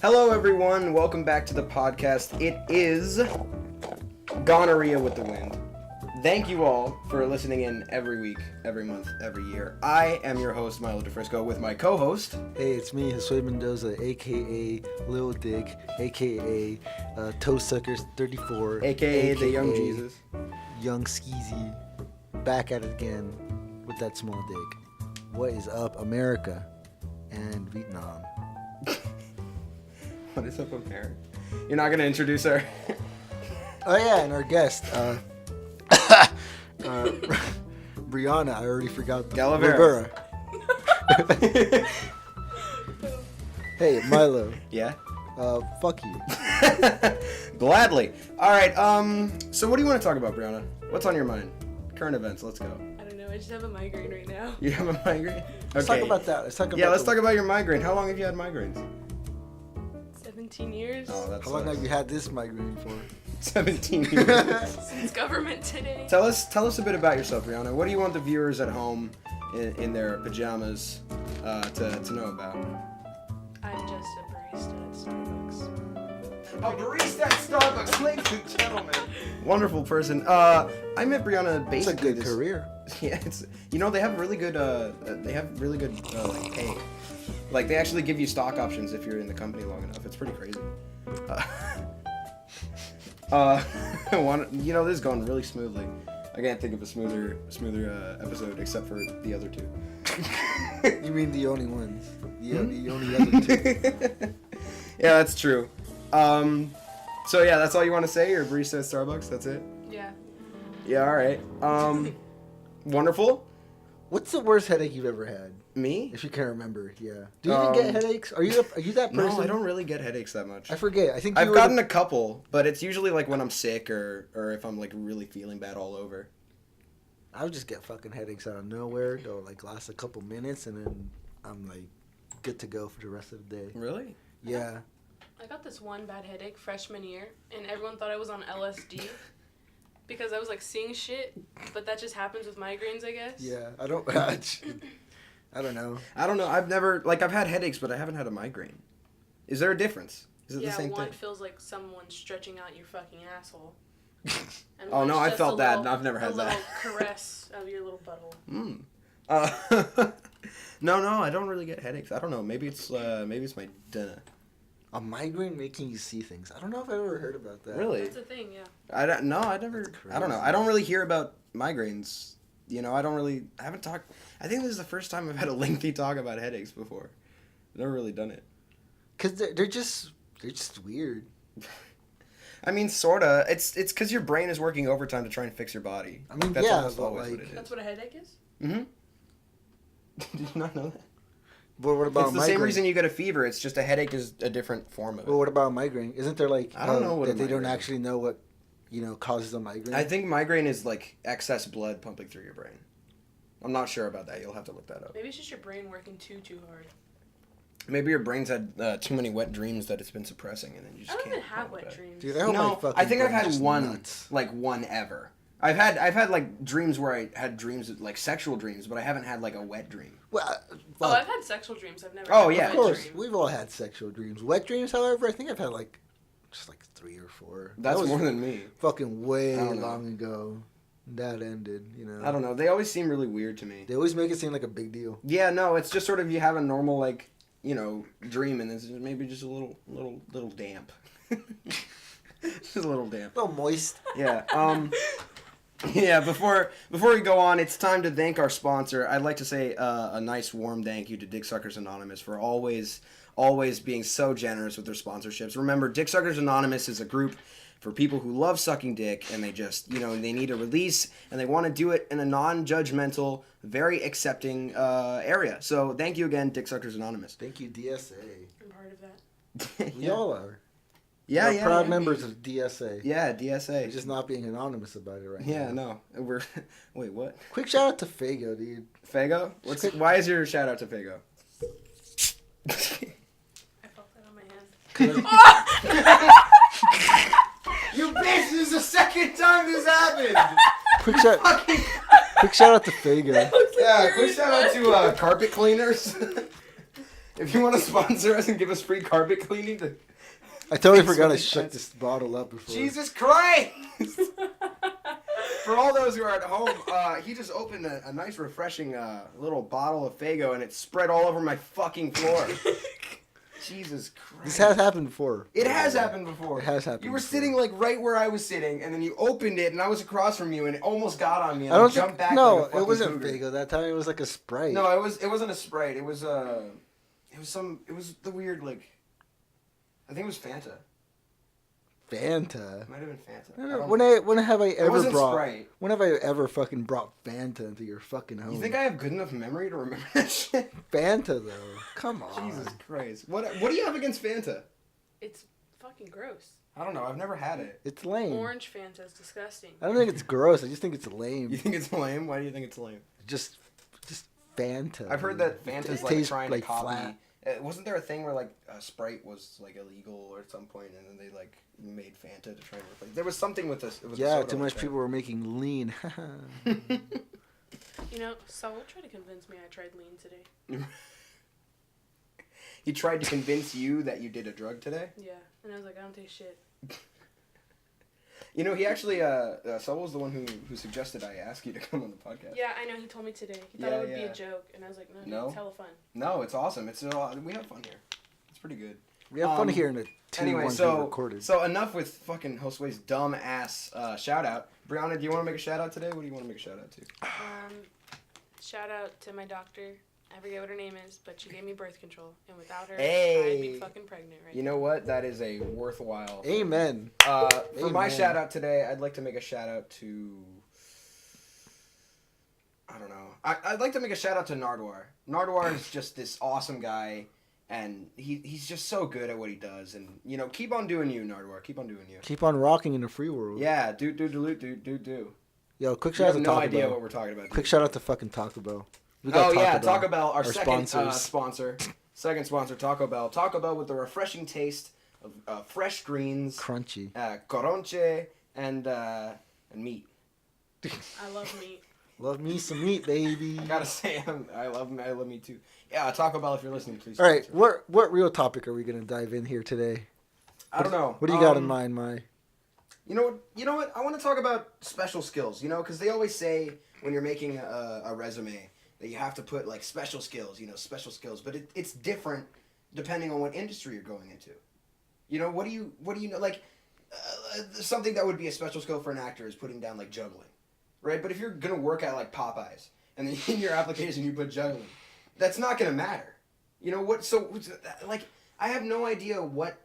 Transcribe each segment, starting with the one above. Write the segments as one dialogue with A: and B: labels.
A: Hello, everyone. Welcome back to the podcast. It is Gonorrhea with the Wind. Thank you all for listening in every week, every month, every year. I am your host, Milo DeFrisco, with my co-host.
B: Hey, it's me, Josue Mendoza, a.k.a. Lil Dick, a.k.a. Toe Suckers 34,
A: A.K.A. the Young Jesus.
B: Young Skeezy, back at it again with that small dick. What is up, America and Vietnam?
A: What is up, America? You're not going to introduce her?
B: Oh yeah, and our guest, Brianna, I already forgot the
A: Galavera.
B: Hey, Milo.
A: Yeah?
B: Fuck you.
A: Gladly. All right, so what do you want to talk about, Brianna? What's on your mind? Current events, let's go.
C: I don't know, I just have a migraine right now.
A: You have a migraine?
B: Let's talk about that. Let's talk
A: about your migraine. How long have you had migraines?
C: 17 years.
A: Oh, that's
B: How long have you had this migraine for?
A: 17 years.
C: Since government today.
A: Tell us a bit about yourself, Brianna. What do you want the viewers at home in their pajamas to know about?
C: I'm just a barista at Starbucks.
A: A barista at Starbucks, ladies and gentlemen. Wonderful person. I met Brianna basically.
B: It's a good career.
A: Yeah, they have really good like pay. Like they actually give you stock options if you're in the company long enough. It's pretty crazy. This is going really smoothly. I can't think of a smoother episode except for the other two.
B: You mean the only ones? The only other two.
A: Yeah, that's true. So yeah, that's all you want to say? You're a barista at Starbucks? That's it?
C: Yeah.
A: Yeah, all right. Wonderful.
B: What's the worst headache you've ever had?
A: Me?
B: If you can remember, yeah. Do you even get headaches? Are you that person?
A: No, I don't really get headaches that much.
B: I forget. I think
A: I've gotten a couple, but it's usually like when I'm sick or if I'm like really feeling bad all over.
B: I would just get fucking headaches out of nowhere. They'll like last a couple minutes and then I'm like good to go for the rest of the day.
A: Really?
B: Yeah.
C: I got this one bad headache freshman year, and everyone thought I was on LSD because I was like seeing shit, but that just happens with migraines, I guess.
B: Yeah, I don't know.
A: I don't know. I've had headaches, but I haven't had a migraine. Is there a difference? Is it the same
C: one
A: thing?
C: feels like someone's stretching out your fucking asshole. And
A: Oh, no,
C: one's
A: I
C: just
A: felt that,
C: little-
A: and I've never had
C: a
A: that.
C: little caress of your little butthole.
A: No, I don't really get headaches. I don't know. Maybe it's my dinner.
B: A migraine making you see things. I don't know if I've ever heard about that.
A: Really?
C: That's a thing, yeah.
A: I don't know. I don't really hear about migraines. I haven't talked. I think this is the first time I've had a lengthy talk about headaches before. I've never really done it.
B: Cause they're just weird.
A: I mean, sorta. It's because your brain is working overtime to try and fix your body.
B: I mean,
A: that's
B: yeah,
A: almost
B: but
A: always
B: like,
A: what it is.
C: That's what a headache is?
A: Mm-hmm. Did you not know that?
B: But what about
A: It's the same reason you get a fever. It's just a headache is a different form of it.
B: Well, what about a migraine? Isn't there like
A: I don't know what
B: that
A: a
B: they don't
A: migraine
B: actually know what causes a migraine?
A: I think migraine is like excess blood pumping through your brain. I'm not sure about that. You'll have to look that up.
C: Maybe it's just your brain working too hard.
A: Maybe your brain's had too many wet dreams that it's been suppressing, and then you just
C: I don't
A: can't.
C: even have
A: deal with
C: wet
A: that.
C: dreams.
B: Dude, I hope my
A: No,
B: fucking
A: I think I've
B: brain's
A: had
B: just
A: one,
B: nuts.
A: like one ever. I've had like dreams where I had dreams like sexual dreams, but I haven't had like a wet dream.
B: Well,
C: Oh, I've had sexual dreams. I've never
A: Oh,
C: had
A: yeah.
C: a
B: of
C: wet
B: course,
C: dream.
B: we've all had sexual dreams. Wet dreams, however, I think I've had like just like 3 or 4.
A: That's
B: That was
A: more than me.
B: fucking way
A: I don't know.
B: long ago. That ended,
A: I don't know. They always seem really weird to me.
B: They always make it seem like a big deal.
A: Yeah, no, it's just sort of you have a normal like dream, and it's maybe just a little damp. Just a little damp.
B: A little moist.
A: Yeah. Yeah. Before we go on, it's time to thank our sponsor. I'd like to say a nice warm thank you to Dick Suckers Anonymous for always being so generous with their sponsorships. Remember, Dick Suckers Anonymous is a group for people who love sucking dick, and they just they need a release, and they want to do it in a non-judgmental, very accepting area. So thank you again, Dick Suckers Anonymous.
B: Thank you, DSA.
C: I'm part of that.
B: We all are.
A: Yeah,
B: We're proud members of DSA.
A: Yeah,
B: We're
A: DSA.
B: just not being anonymous about it right now.
A: Yeah, no. Wait, what?
B: Quick shout out to Fago, dude.
A: Fago? Why is your shout out to Fago?
C: I felt that on my hand.
A: You bitch! This is the second time this happened!
B: Quick shout out to Fago.
A: Yeah, quick shout out to carpet cleaners. If you want to sponsor us and give us free carpet cleaning,
B: I totally
A: Thanks
B: forgot
A: for
B: to
A: the
B: shut
A: chance.
B: this bottle up before.
A: Jesus Christ! For all those who are at home, he just opened a nice, refreshing little bottle of Faygo, and it spread all over my fucking floor. Jesus Christ.
B: This has happened before.
A: It has happened before.
B: It has happened
A: You were
B: before.
A: sitting like right where I was sitting, and then you opened it, and I was across from you, and it almost got on me, and
B: I don't
A: jumped
B: think.
A: back
B: No,
A: like a fucking
B: it wasn't
A: cougar.
B: Faygo that time. It was like a Sprite.
A: No, it wasn't a Sprite. It was the weird like. I think it was Fanta.
B: Fanta.
A: It might have been Fanta.
B: When have I ever
A: wasn't
B: brought?
A: Sprite.
B: When have I ever fucking brought Fanta into your fucking home?
A: You think I have good enough memory to remember that shit?
B: Fanta though? Come on.
A: Jesus Christ. What do you have against Fanta?
C: It's fucking gross.
A: I don't know. I've never had it.
B: It's lame.
C: Orange Fanta is disgusting.
B: I don't think it's gross. I just think it's lame.
A: You think it's lame? Why do you think it's lame?
B: Just Fanta.
A: I've heard that Fanta's
B: It
A: like
B: tastes
A: trying
B: like
A: to copy.
B: flat.
A: Wasn't there a thing where like Sprite was like illegal or at some point, and then they like made Fanta to try and replace? There was something with this. It was a
B: Yeah,
A: soda
B: too
A: like
B: much
A: that.
B: people were making lean.
C: You know, Saul tried to convince me I tried lean today.
A: He tried to convince you that you did a drug today.
C: Yeah, and I was like, I don't taste shit.
A: You know, he actually, Saul was the one who suggested I ask you to come on the podcast.
C: Yeah, I know. He told me today. He thought
A: Yeah,
C: it would be
A: yeah.
C: a joke, and I was like, no,
A: No?
C: it's hella fun.
A: No, it's awesome. We have fun here. It's pretty good.
B: We have fun
A: Um,
B: here in the two
A: Anyway,
B: ones we
A: so
B: recorded.
A: enough with fucking Josue's dumb ass shout out. Brianna, do you want to make a shout out today? What do you want to make a shout out to?
C: Shout out to my doctor. I forget what her name is, but she gave me birth control, and without her,
A: Hey.
C: I'd be fucking pregnant right
A: You know what? That is a worthwhile.
B: Amen.
A: For my
B: Amen.
A: shout out today, I'd like to make a shout out to. I don't know. I'd like to make a shout out to Nardwar. Nardwar is just this awesome guy, and he's just so good at what he does. And you know, keep on doing you, Nardwar. Keep on doing you.
B: Keep on rocking in the free world.
A: Yeah, do.
B: Yo, quick
A: You
B: shout out
A: have
B: to
A: no
B: Taco
A: idea
B: Bell.
A: what we're talking about.
B: Quick
A: dude.
B: shout out to fucking Taco Bell. We
A: Oh yeah, Taco Bell, our second
B: sponsors.
A: sponsor. Second sponsor, Taco Bell. Taco Bell with the refreshing taste of fresh greens,
B: Crunchy.
A: coronche, and meat.
C: I love meat.
B: Love me some meat, baby.
A: I gotta say, I love meat too. Yeah, Taco Bell, if you're listening, please.
B: All right,
A: sponsor.
B: what real topic are we gonna dive in here today?
A: I don't know.
B: What do you got in mind, Mai?
A: You know what? I want to talk about special skills. You know, because they always say when you're making a resume that you have to put like special skills. You know, special skills, but it's different depending on what industry you're going into. You know, what do you know? Like something that would be a special skill for an actor is putting down like juggling, right? But if you're gonna work at like Popeyes and then in your application you put juggling, that's not gonna matter. You know what? So like I have no idea what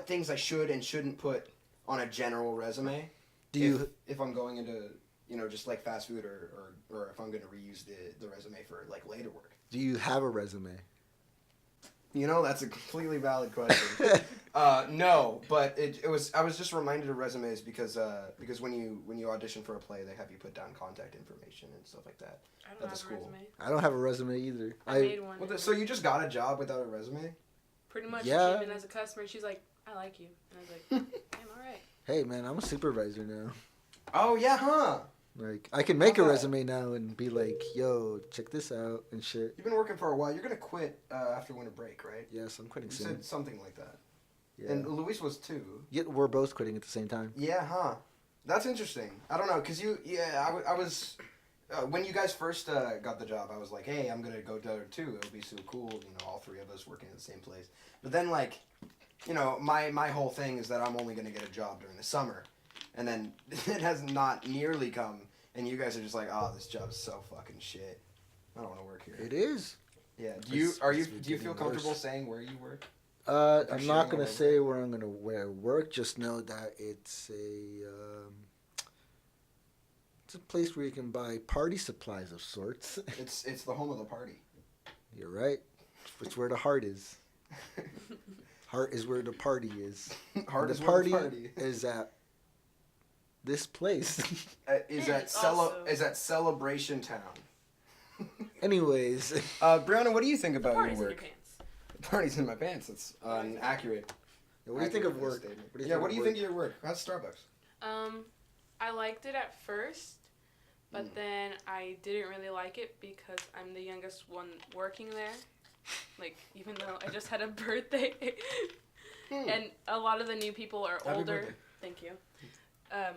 A: things I should and shouldn't put on a general resume. If I'm going into just like fast food or if I'm gonna reuse the resume for like later work. Do
B: you have a resume?
A: You know, that's a completely valid question. No, but I was just reminded of resumes because when you audition for a play, they have you put down contact information and stuff like that
C: I
A: at
C: don't
A: the
C: have a
A: school.
C: resume.
B: I don't have a resume either.
C: I made one.
A: Well, so you just got a job without a resume?
C: Pretty much.
B: Yeah.
C: She came in as a customer, and she's like, I like you. And I was like, damn, all right.
B: Hey man, I'm a supervisor now.
A: Oh yeah, huh?
B: Like I can make a
A: Okay.
B: resume now and be like, yo, check this out and shit.
A: You've been working for a while. You're gonna quit after winter break, right?
B: Yes, I'm quitting
A: You
B: soon.
A: said something like that.
B: Yeah.
A: And Luis was too.
B: Yeah, we're both quitting at the same time.
A: Yeah, huh? That's interesting. I don't know, cause I was when you guys first got the job, I was like, hey, I'm gonna go there too. It'll be so cool, all three of us working at the same place. But then like, my whole thing is that I'm only gonna get a job during the summer, and then it has not nearly come. And you guys are just like, oh, this job's so fucking shit. I don't want to work here.
B: It is.
A: Yeah. Do
B: It's
A: you
B: getting
A: feel comfortable
B: worse.
A: saying where you work?
B: I'm
A: sharing
B: not
A: a
B: gonna
A: resume.
B: say where I'm gonna work. Just know that it's a place where you can buy party supplies of sorts.
A: It's the home of the party.
B: You're right. It's where the heart is. Heart is where the party is.
A: Heart
B: And
A: is
B: the
A: where
B: party,
A: the party
B: is at this place.
A: is
C: And
A: at
C: it's also-
A: is at Celebration Town.
B: Anyways,
A: Brianna, what do you think about your
C: Party's in your
A: work?
C: pants.
A: Party's in my pants. That's accurate.
B: what do you think of work?
A: Statement.
B: What do you
A: Yeah,
B: think
A: what
B: of
A: do you
B: work?
A: think of your work? How's Starbucks?
C: I liked it at first, but then I didn't really like it because I'm the youngest one working there, Like, even though I just had a birthday. And a lot of the new people are
A: Happy
C: older.
A: birthday.
C: Thank you.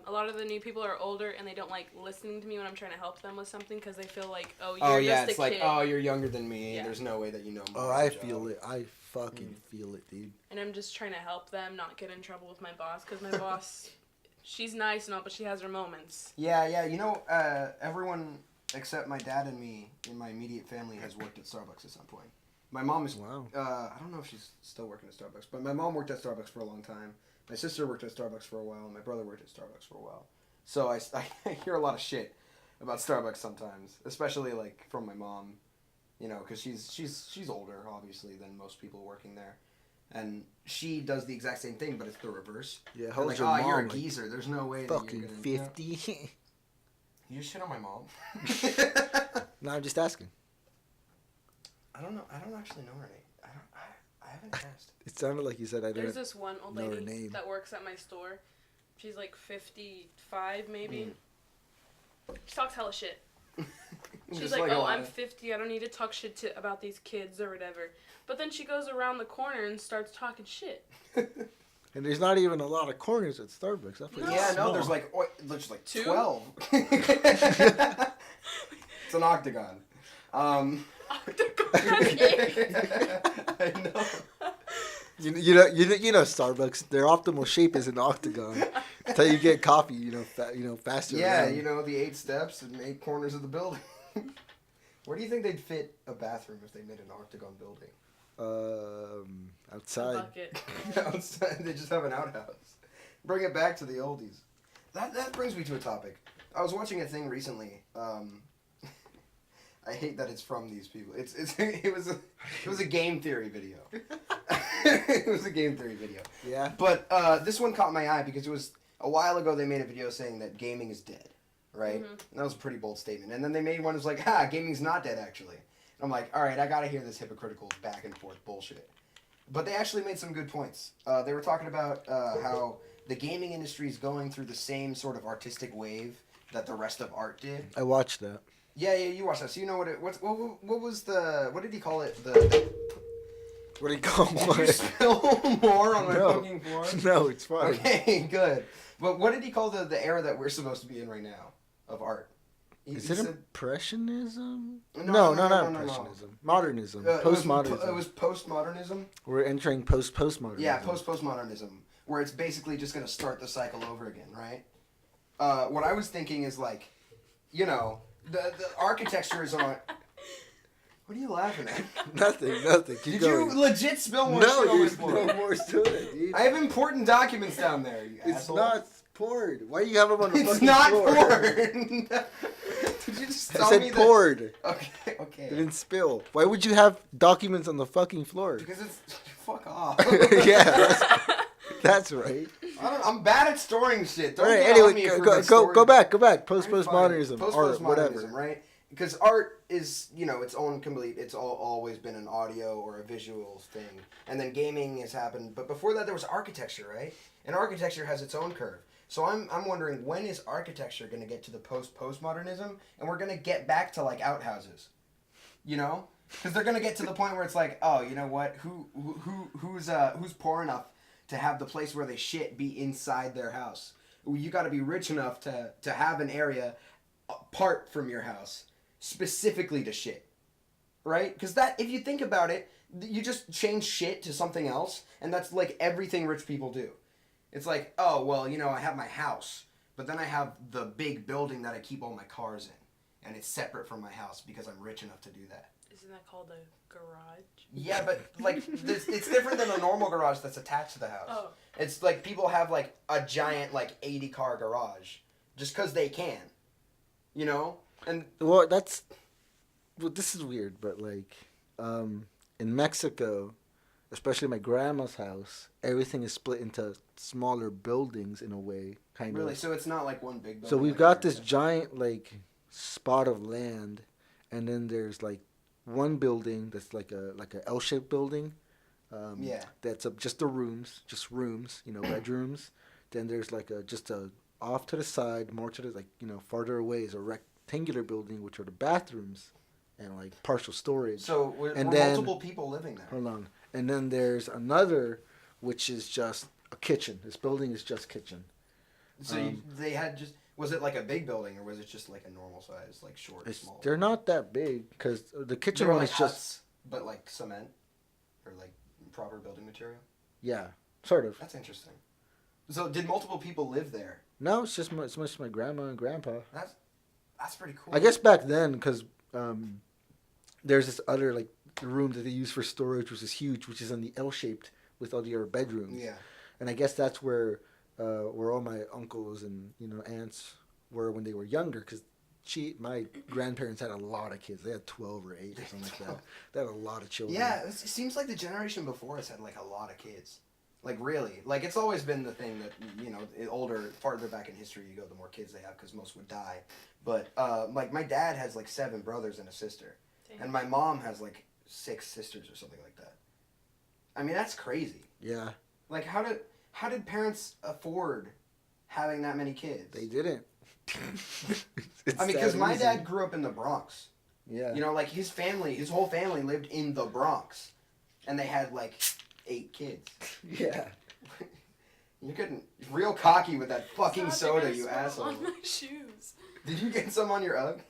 C: A lot of the new people are older, and they don't like listening to me when I'm trying to help them with something because they feel like, oh, you're just a
A: it's like,
C: kid.
A: oh, you're younger than me.
C: Yeah.
A: There's no way that you know more.
B: Oh, I feel it. I fucking feel it, dude.
C: And I'm just trying to help them not get in trouble with my boss, because my boss, she's nice and all, but she has her moments.
A: Yeah. You know, everyone except my dad and me in my immediate family has worked at Starbucks at some point. My mom is.
B: Wow.
A: I don't know if she's still working at Starbucks, but my mom worked at Starbucks for a long time. My sister worked at Starbucks for a while. And my brother worked at Starbucks for a while. So I hear a lot of shit about Starbucks sometimes, especially like from my mom, you know, because she's older obviously than most people working there, and she does the exact same thing, but it's the reverse.
B: Yeah, how
A: like,
B: old's your mom?
A: you're a
B: Like,
A: geezer. There's no way that you're
B: fucking
A: gonna
B: 50.
A: You shit on my mom.
B: No, I'm just asking.
A: I don't know. I don't actually know her name. I haven't asked.
B: It sounded like you said I
C: There's
B: didn't.
C: this one old
B: know her
C: lady
B: name.
C: that works at my store. She's like 55 maybe. She talks hella shit. She's
A: Just
C: like,
A: a
C: oh,
A: lot
C: I'm
A: of-
C: 50. I don't need to talk shit about these kids or whatever. But then she goes around the corner and starts talking shit.
B: And there's not even a lot of corners at Starbucks. That place is
A: Yeah, no,
B: small.
A: there's like
C: Two?
A: 12. It's an octagon.
C: Octagon.
A: I know.
B: You know Starbucks. Their optimal shape is an octagon. Until you get coffee, faster.
A: Yeah,
B: around.
A: you know, the 8 steps and 8 corners of the building. Where do you think they'd fit a bathroom if they made an octagon building?
B: Outside.
C: Bucket.
A: Outside, they just have an outhouse. Bring it back to the oldies. That brings me to a topic. I was watching a thing recently. I hate that it's from these people. It was a game theory video. It was a game theory video.
B: Yeah.
A: But this one caught my eye because it was a while ago. They made a video saying that gaming is dead, right?
C: Mhm.
A: And that was a pretty bold statement. And then they made one that was like, "Ha, gaming's not dead actually." And I'm like, "All right, I gotta hear this hypocritical back and forth bullshit." But they actually made some good points. They were talking about how the gaming industry is going through the same sort of artistic wave that the rest of art did.
B: I watched that.
A: Yeah, you watched that, so you know what did he call it?
B: What do you call
A: Did you
B: it?
A: spill more on my
B: No.
A: fucking floor?
B: No, it's fine.
A: Okay, good. But what did he call the era that we're supposed to be in right now of art?
B: Is
A: He
B: it
A: said-
B: impressionism?
A: No,
B: not
A: no.
B: impressionism. Modernism.
A: it was
B: Postmodernism.
A: postmodernism.
B: We're entering postmodernism.
A: Yeah, postmodernism, where it's basically just gonna start the cycle over again, right? What I was thinking is like, you know, the architecture is on. What are you laughing at?
B: Nothing. Keep
A: Did
B: going.
A: you legit spill more
B: No,
A: shit on my
B: there's
A: floor?
B: no more to it, dude.
A: I have important documents down there. You
B: It's
A: asshole.
B: not poured. Why do you have them on the
A: It's
B: fucking
A: not
B: floor?
A: poured. Did you just
B: I
A: tell
B: said
A: me
B: poured.
A: that? Okay.
B: It didn't spill. Why would you have documents on the fucking floor?
A: Because it's fuck off.
B: Yeah, that's right.
A: I'm bad at storing shit. Don't
B: All right.
A: get on
B: Anyway,
A: me for
B: go
A: my storage.
B: back.
A: I'm fine.
B: Postmodernism, art, whatever.
A: Right? Because art is, you know, its own complete. It's always been an audio or a visual thing, and then gaming has happened. But before that, there was architecture, right? And architecture has its own curve. So I'm wondering, when is architecture going to get to the postmodernism, and we're going to get back to like outhouses, you know? Because they're going to get to the point where it's like, oh, you know what? Who's poor enough to have the place where they shit be inside their house? You got to be rich enough to have an area apart from your house specifically to shit, right? Because that, if you think about it, you just change shit to something else, and that's like everything rich people do. It's like, oh, well, you know, I have my house, but then I have the big building that I keep all my cars in, and it's separate from my house because I'm rich enough to do that.
C: Isn't that called a garage?
A: Yeah, but like it's different than a normal garage that's attached to the house.
C: Oh.
A: It's like people have like a giant like 80-car garage just because they can, you know? And
B: Well, this is weird, but like, in Mexico, especially my grandma's house, everything is split into smaller buildings in a way, kind
A: really,
B: of.
A: so it's not like one big building.
B: So we've
A: like
B: got this
A: America.
B: giant like spot of land, and then there's like one building that's like a L-shaped building.
A: Yeah.
B: That's just rooms, bedrooms. Then there's like just a off to the side, more to the farther away is a rectangular building, which are the bathrooms, and like partial storage.
A: So were
B: And
A: multiple people living there?
B: Hold on. And then there's another, which is just a kitchen. This building is just kitchen.
A: So they had just... Was it like a big building, or was it just like a normal size, like short, small?
B: They're not that big, because the kitchen
A: They were
B: one
A: like
B: is
A: huts,
B: just...
A: but like cement? Or like proper building material?
B: Yeah, sort of.
A: That's interesting. So did multiple people live there?
B: No, it's just my grandma and grandpa.
A: That's pretty cool.
B: I guess back then, because there's this other like room that they use for storage, which is huge, which is in the L-shaped with all your bedrooms.
A: Yeah.
B: And I guess that's where all my uncles and aunts were when they were younger, because my grandparents had a lot of kids. They had 12 or 8 or something like that. They had a lot of children.
A: Yeah, it seems like the generation before us had like a lot of kids. Like really, like it's always been the thing that farther back in history you go, the more kids they have because most would die. But like my dad has like 7 brothers and a sister, and my mom has like 6 sisters or something like that. I mean that's crazy.
B: Yeah.
A: Like how did parents afford having that many kids?
B: They didn't.
A: I mean, because my dad grew up in the Bronx.
B: Yeah.
A: Like his whole family lived in the Bronx, and they had like 8 kids.
B: Yeah.
A: You're getting real cocky with that fucking
C: Stop,
A: soda, you asshole.
C: On my shoes.
A: Did you get some on your UGG?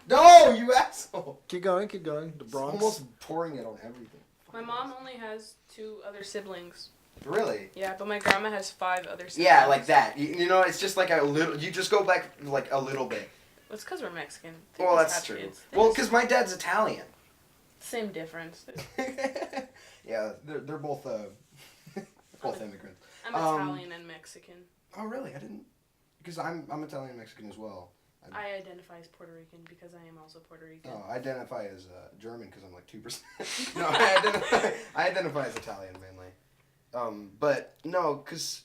A: No, you asshole.
B: Keep going. The Bronx.
A: It's almost pouring it on everything.
C: My mom only has 2 other siblings.
A: Really?
C: Yeah, but my grandma has 5 other siblings.
A: Yeah, like that. It's just like a little. You just go back like a little bit.
C: Well, it's because we're Mexican.
A: Well, that's true. Well, because my dad's Italian.
C: Same difference.
A: Yeah, they're both both immigrants.
C: I'm Italian and Mexican.
A: Oh, really? I didn't. Because I'm Italian and Mexican as well.
C: I identify as Puerto Rican because I am also Puerto Rican.
A: Oh, I identify as German because I'm like 2%. No, I identify as Italian mainly. But no, because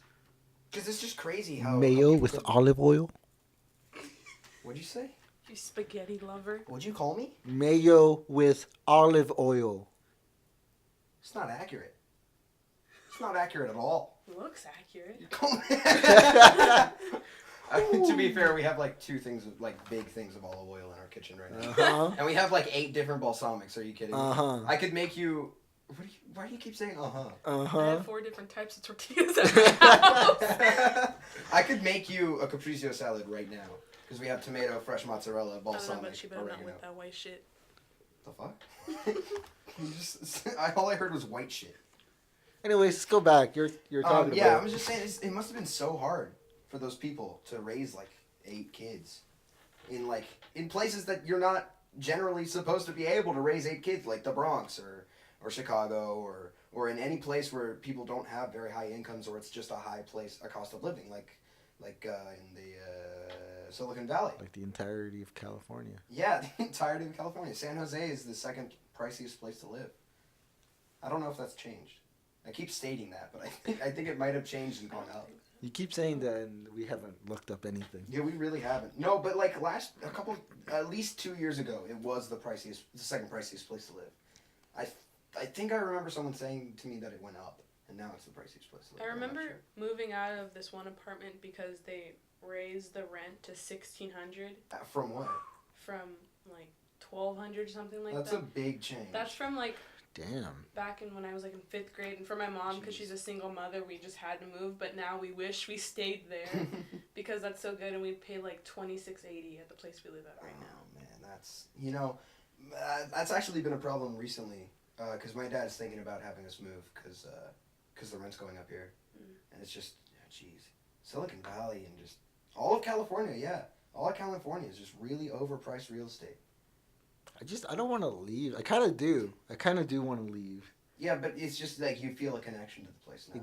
A: it's just crazy how
B: mayo
A: how
B: with olive oil.
A: What'd you say?
C: You spaghetti lover.
A: What'd you call me?
B: Mayo with olive oil.
A: It's not accurate. It's not accurate at all.
C: Looks accurate.
A: To be fair, we have like 2 things of like big things of olive oil in our kitchen right now, and we have like 8 different balsamics. Are you kidding me? I could make you. Why do you keep saying
C: I have 4 different types of tortillas at my house.
A: I could make you a capriccio salad right now because we have tomato, fresh mozzarella, balsamic,
C: I don't know, but you better
A: oregano.
C: not with that white shit.
A: The fuck? All I heard was white shit.
B: Anyways, let's go back. You're talking about.
A: Yeah, I was just saying it must have been so hard for those people to raise like 8 kids in places that you're not generally supposed to be able to raise 8 kids, like the Bronx or Chicago or in any place where people don't have very high incomes or it's just a cost of living, like in the Silicon Valley.
B: Like the entirety of California.
A: Yeah, the entirety of California. San Jose is the 2nd priciest place to live. I don't know if that's changed. I keep stating that, but I think it might have changed and gone up.
B: You keep saying that, and we haven't looked up anything.
A: Yeah, we really haven't. No, but like at least 2 years ago, it was the 2nd priciest place to live. I think I remember someone saying to me that it went up, and now it's the priciest place to live.
C: I remember moving out of this one apartment because they raised the rent to $1,600.
A: From what?
C: From like $1,200, something like that.
A: That's a big change.
C: That's from like.
B: Damn.
C: Back when I was like in 5th grade, and for my mom, because she's a single mother, we just had to move. But now we wish we stayed there because that's so good, and we pay like $26.80 at the place we live at right now.
A: Oh man, that's actually been a problem recently. Because my dad's thinking about having us move because the rent's going up here, and it's just Silicon Valley and just all of California. All of California is just really overpriced real estate.
B: I don't want to leave. I kind of do want to leave.
A: Yeah, but it's just like you feel a connection to the place now.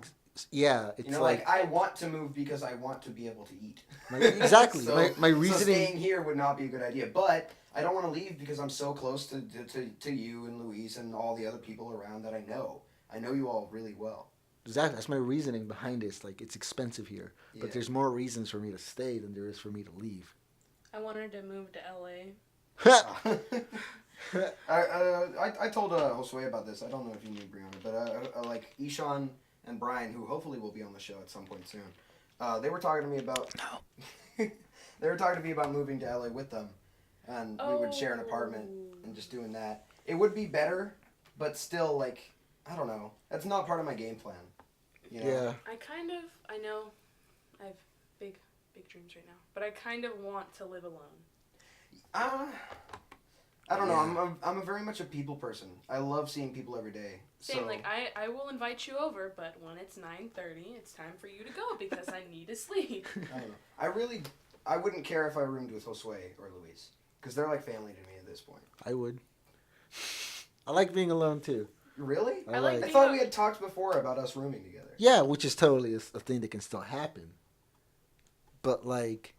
B: Yeah, it's
A: like I want to move because I want to be able to eat.
B: Exactly.
A: So,
B: my reasoning.
A: So staying here would not be a good idea, but I don't want to leave because I'm so close to you and Luis and all the other people around that I know. I know you all really well.
B: Exactly. That's my reasoning behind it. It's like it's expensive here, but there's more reasons for me to stay than there is for me to leave.
C: I wanted to move to LA.
A: I told Josue about this. I don't know if you knew Brianna, but like Ishan and Brian, who hopefully will be on the show at some point soon, they were talking to me about. They were talking to me about moving to LA with them, and we would share an apartment and just doing that. It would be better, but still, like, I don't know. That's not part of my game plan. You know?
B: Yeah.
C: I know I have big dreams right now, but I kind of want to live alone.
A: I don't know. I'm a very much a people person. I love seeing people every day.
C: Same,
A: so.
C: like, I will invite you over, but when it's 9:30, it's time for you to go because I need to sleep.
A: I don't know. I wouldn't care if I roomed with Josue or Luis, because they're like family to me at this point.
B: I would. I like being alone too.
A: Really?
C: I
A: thought we had talked before about us rooming together.
B: Yeah, which is totally a thing that can still happen. But like,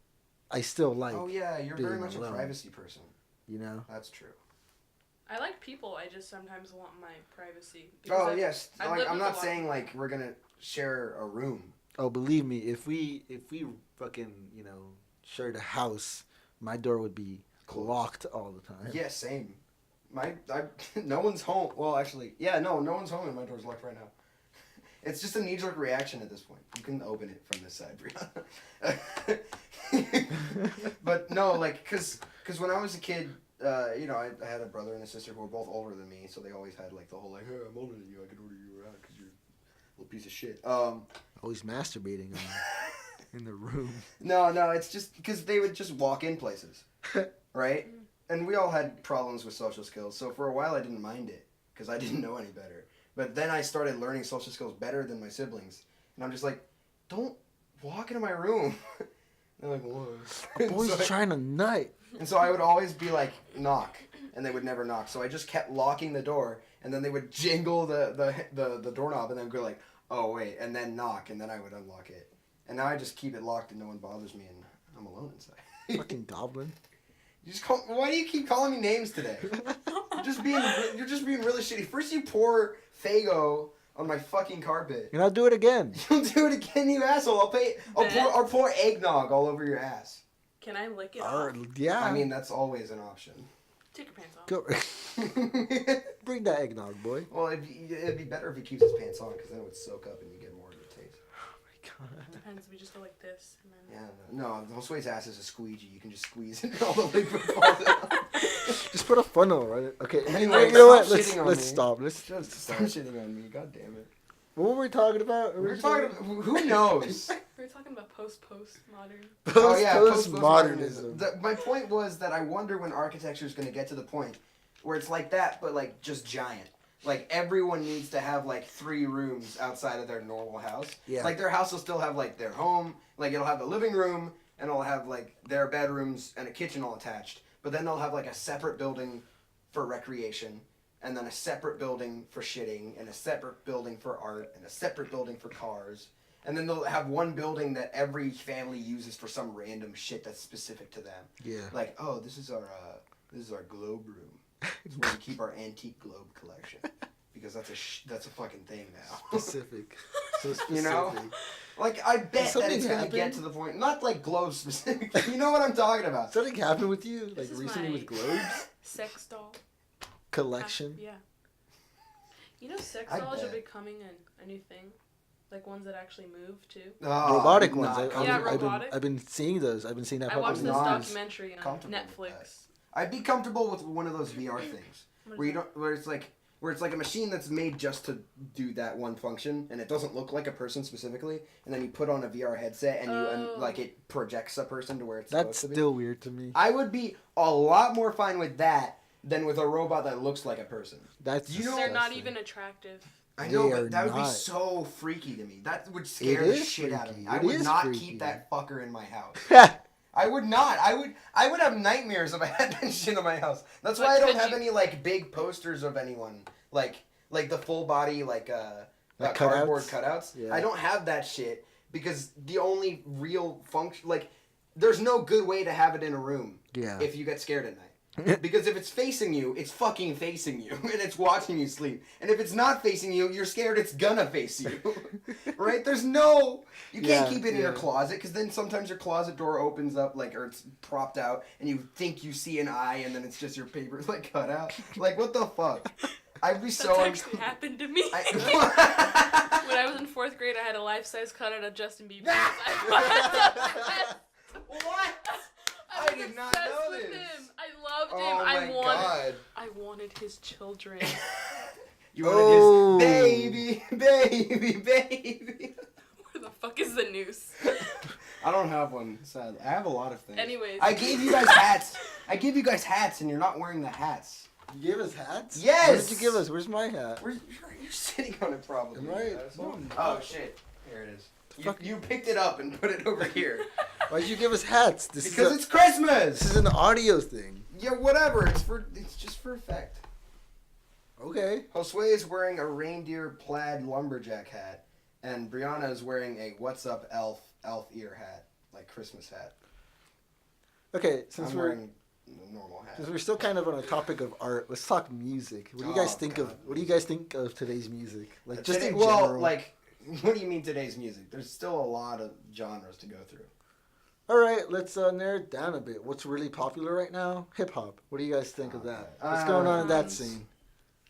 B: I still like.
A: Oh yeah, you're
B: being
A: very much
B: alone.
A: a privacy person.
B: You know.
A: That's true.
C: I like people. I just sometimes want my privacy.
A: Oh yes,
C: I've
A: like
C: lived
A: I'm
C: with a
A: not
C: lot
A: saying
C: of
A: like we're gonna share a room.
B: Oh, believe me, if we fucking shared a house, my door would be locked all the time.
A: Yeah, same. No one's home. Well, actually, yeah, no one's home and my door's locked right now. It's just a knee-jerk reaction at this point. You can open it from this side, Brianna. But no, like, cause when I was a kid, I had a brother and a sister who were both older than me, so they always had like the whole like, hey, I'm older than you, I can order you around because you're a little piece of shit.
B: Always masturbating in the room.
A: No, it's just because they would just walk in places, right? And we all had problems with social skills, so for a while I didn't mind it because I didn't know any better. But then I started learning social skills better than my siblings, and I'm just like, don't walk into my room. They're like, what?
B: Boy's trying to nut.
A: And so I would always be like, knock, and they would never knock. So I just kept locking the door, and then they would jingle the doorknob, and then go like, oh wait, and then knock, and then I would unlock it. And now I just keep it locked, and no one bothers me, and I'm alone inside.
B: Fucking goblin.
A: Why do you keep calling me names today? You're just being really shitty. First you pour Faygo on my fucking carpet.
B: And I'll do it again.
A: You'll do it again, you asshole. I'll pour eggnog all over your ass.
C: Can I lick it off?
B: Yeah.
A: I mean, that's always an option.
C: Take your pants off.
B: Go. Bring that eggnog, boy.
A: Well, it'd be better if he keeps his pants on, because then it would soak up and you get more of the taste.
B: Oh my god.
C: Depends. We just go like this. And then...
A: Yeah, no, Josue's ass is a squeegee. You can just squeeze it and all the liquid falls out.
B: Just put a funnel, right? Okay.
A: Anyway,
B: you know what?
A: stop shitting on
B: Let's
A: me.
B: stop. Let's
A: Stop shitting on me. God damn it.
B: What were we talking about?
A: We're talking about, who knows?
C: We were talking about post-modern.
B: Postmodernism.
A: My point was that I wonder when architecture is going to get to the point where it's like that, but like just giant. Like everyone needs to have like 3 rooms outside of their normal house.
B: Yeah.
A: Like their house will still have like their home, like it'll have the living room, and it'll have like their bedrooms and a kitchen all attached. But then they'll have like a separate building for recreation, and then a separate building for shitting, and a separate building for art, and a separate building for cars. And then they'll have one building that every family uses for some random shit that's specific to them.
B: Yeah.
A: Like, oh, this is our globe room. It's where we keep our antique globe collection. Because that's a fucking thing now.
B: Specific. So specific.
A: You know? Like, I bet that it's going to
B: happen?
A: get to the point, not like globe specific, you know what I'm talking about.
B: Something happened with you, like
C: This is
B: recently
C: my-
B: with globes?
C: Sex doll.
B: Collection?
C: Yeah. You know, sex
A: I
C: dolls are
A: bet.
C: becoming a new thing. Like ones that actually move too.
A: Oh,
B: Robotic
A: I'm
B: ones.
A: not
C: Yeah,
A: comfortable.
C: robotic.
B: I've been seeing those. I've been seeing that
C: I
B: pop
C: watched
B: up.
C: this
A: Not
C: documentary on
A: comfortable with
C: Netflix.
A: I'd be comfortable with one of those VR things where it's like a machine that's made just to do that one function, and it doesn't look like a person specifically, and then you put on a VR headset and like it projects a person to where it's
B: That's
A: supposed to be.
B: still weird to me.
A: I would be a lot more fine with that than with a robot that looks like a person.
B: That's
A: You know-
C: They're not
B: disgusting.
C: even attractive.
A: I know,
B: They are
A: but that would be
B: not.
A: so freaky to me. That would scare
B: It
A: the
B: is
A: shit out of me.
B: freaky.
A: I
B: It
A: would
B: is
A: not
B: freaky.
A: keep that fucker in my house. I would not. I would have nightmares if I had that shit in my house. That's why
C: But
A: I don't
C: could
A: have
C: you-
A: any like big posters of anyone like the full body like
B: Like
A: cardboard
B: cutouts?
A: cutouts.
B: Yeah.
A: I don't have that shit because the only real function like there's no good way to have it in a room
B: Yeah.
A: if you get scared at night. Because if it's facing you, it's fucking facing you, and it's watching you sleep. And if it's not facing you, you're scared it's gonna face you, right? There's no, you can't
B: Yeah,
A: keep it in your
B: yeah.
A: closet, because then sometimes your closet door opens up, like, or it's propped out, and you think you see an eye, and then it's just your paper, like, cut out. Like, what the fuck? I'd be
C: That's
A: so
C: actually happened to me. When I was in 4th grade, I had a life-size cutout of Justin Bieber.
A: What? I did not
C: obsessed
A: know
C: with
A: this.
C: him. I loved him.
A: Oh my God.
C: I wanted his children.
A: You wanted his baby.
C: Where the fuck is the noose?
A: I don't have one, sadly. I have a lot of things.
C: Anyways.
A: I gave you guys hats. I gave you guys hats, and you're not wearing the hats.
B: You gave us hats?
A: Yes!
B: What did you give us? Where's my hat?
A: You're sitting on it, probably.
B: Am I?
A: asshole. Oh, shit. Here it is.
B: Fuck.
A: You picked it up and put it over here.
B: Why'd you give us hats?
A: Because it's Christmas!
B: This is an audio thing.
A: Yeah, whatever. It's just for effect.
B: Okay.
A: Josue is wearing a reindeer plaid lumberjack hat, and Brianna is wearing a What's Up Elf ear hat, like Christmas hat.
B: Okay, since
A: I'm
B: we're
A: wearing a normal hat.
B: since we're still kind of on a topic of art, let's talk music. What do you guys think
A: God.
B: of? What do you guys think of today's music? Like just
A: Today,
B: in
A: well,
B: general.
A: like, what do you mean today's music? There's still a lot of genres to go through.
B: All right, let's narrow it down a bit. What's really popular right now? Hip hop. What do you guys think of that? What's going on in that scene?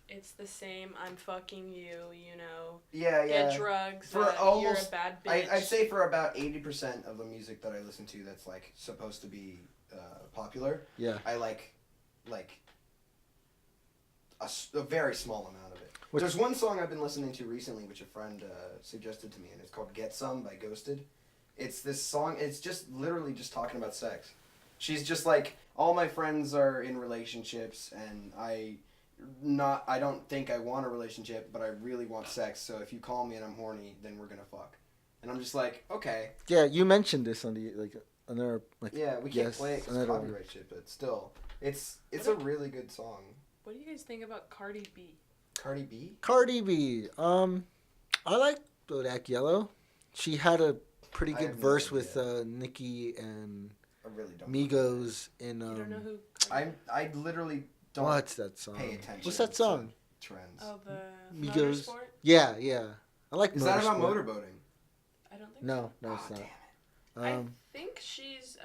C: It's the same. I'm fucking you. You know.
A: Yeah, yeah.
C: Get drugs.
A: For
C: you're a
A: almost,
C: bad bitch.
A: I'd say for about 80% of the music that I listen to that's like supposed to be popular.
B: Yeah.
A: I like a very small amount of it.
B: What's-
A: There's one song I've been listening to recently, which a friend suggested to me, and it's called "Get Some" by Ghosted. It's this song. It's just literally just talking about sex. She's just like, all my friends are in relationships, and I don't think I want a relationship, but I really want sex. So if you call me and I'm horny, then we're gonna fuck. And I'm just like, okay.
B: Yeah, you mentioned this on the another
A: Yeah, we can't
B: yes,
A: play it because
B: another-
A: copyright shit, but still, it's a really good song.
C: What do you guys think about Cardi B?
A: Cardi B?
B: Cardi B. I like Bodak Yellow. She had a pretty
A: I
B: good
A: have no
B: verse with
A: idea.
B: Nicki and
A: I really don't.
B: Migos in
C: You don't know who?
A: I literally don't
B: what's that song?
A: pay attention.
B: What's that song?
A: To trends.
C: Oh, the
B: Migos.
C: Motorsport?
B: Yeah, yeah. I like.
A: Is that about
B: Motorsport.
A: motorboating?
C: I don't think
B: No,
C: so.
B: no, it's
A: Oh,
B: not.
A: damn it.
C: I think she's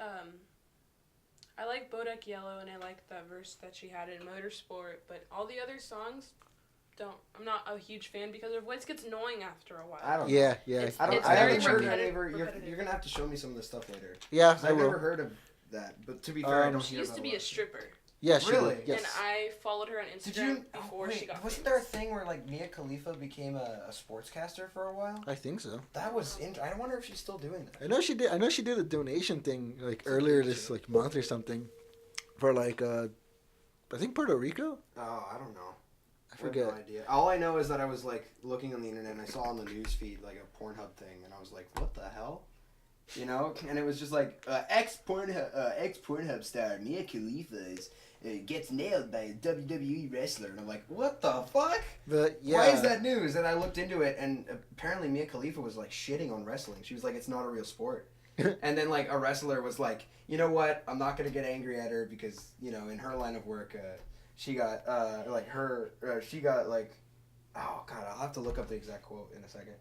C: I like Bodak Yellow and I like that verse that she had in Motorsport, but all the other songs I'm not a huge fan because her voice gets annoying after a while.
A: I don't know.
B: Yeah, yeah.
C: It's-
A: I don't.
C: it's
A: I
C: very
A: haven't heard
C: repetitive-
A: any of her.
C: repetitive.
A: You're gonna have to show me some of the stuff later.
B: Yeah,
A: 'Cause
B: I
A: I've
B: will.
A: never heard of that. But to be fair, I don't
C: She
A: hear
C: used
A: about
C: to be
A: lot.
C: a stripper,
B: Yeah, she
A: Really?
B: did, yes.
C: and I followed her on Instagram
A: Did you?
C: before she got
A: wasn't
C: famous.
A: there a thing where like Mia Khalifa became a sportscaster for a while?
B: I think so.
A: That was. I wonder if she's still doing that.
B: I know she did. I know she did a donation thing like earlier this like month or something, for like I think Puerto Rico.
A: Oh, I don't know.
B: I forget.
A: have no idea. All I know is that I was like looking on the internet and I saw on the news feed like a Pornhub thing and I was like, what the hell? You know? And it was just like ex Pornhub star Mia Khalifa gets nailed by a WWE wrestler, and I'm like, what the fuck? Why is that news? And I looked into it, and apparently Mia Khalifa was like shitting on wrestling. She was like, it's not a real sport. And then like a wrestler was like, you know what? I'm not gonna get angry at her because in her line of work, she got she got like, oh god, I'll have to look up the exact quote in a second.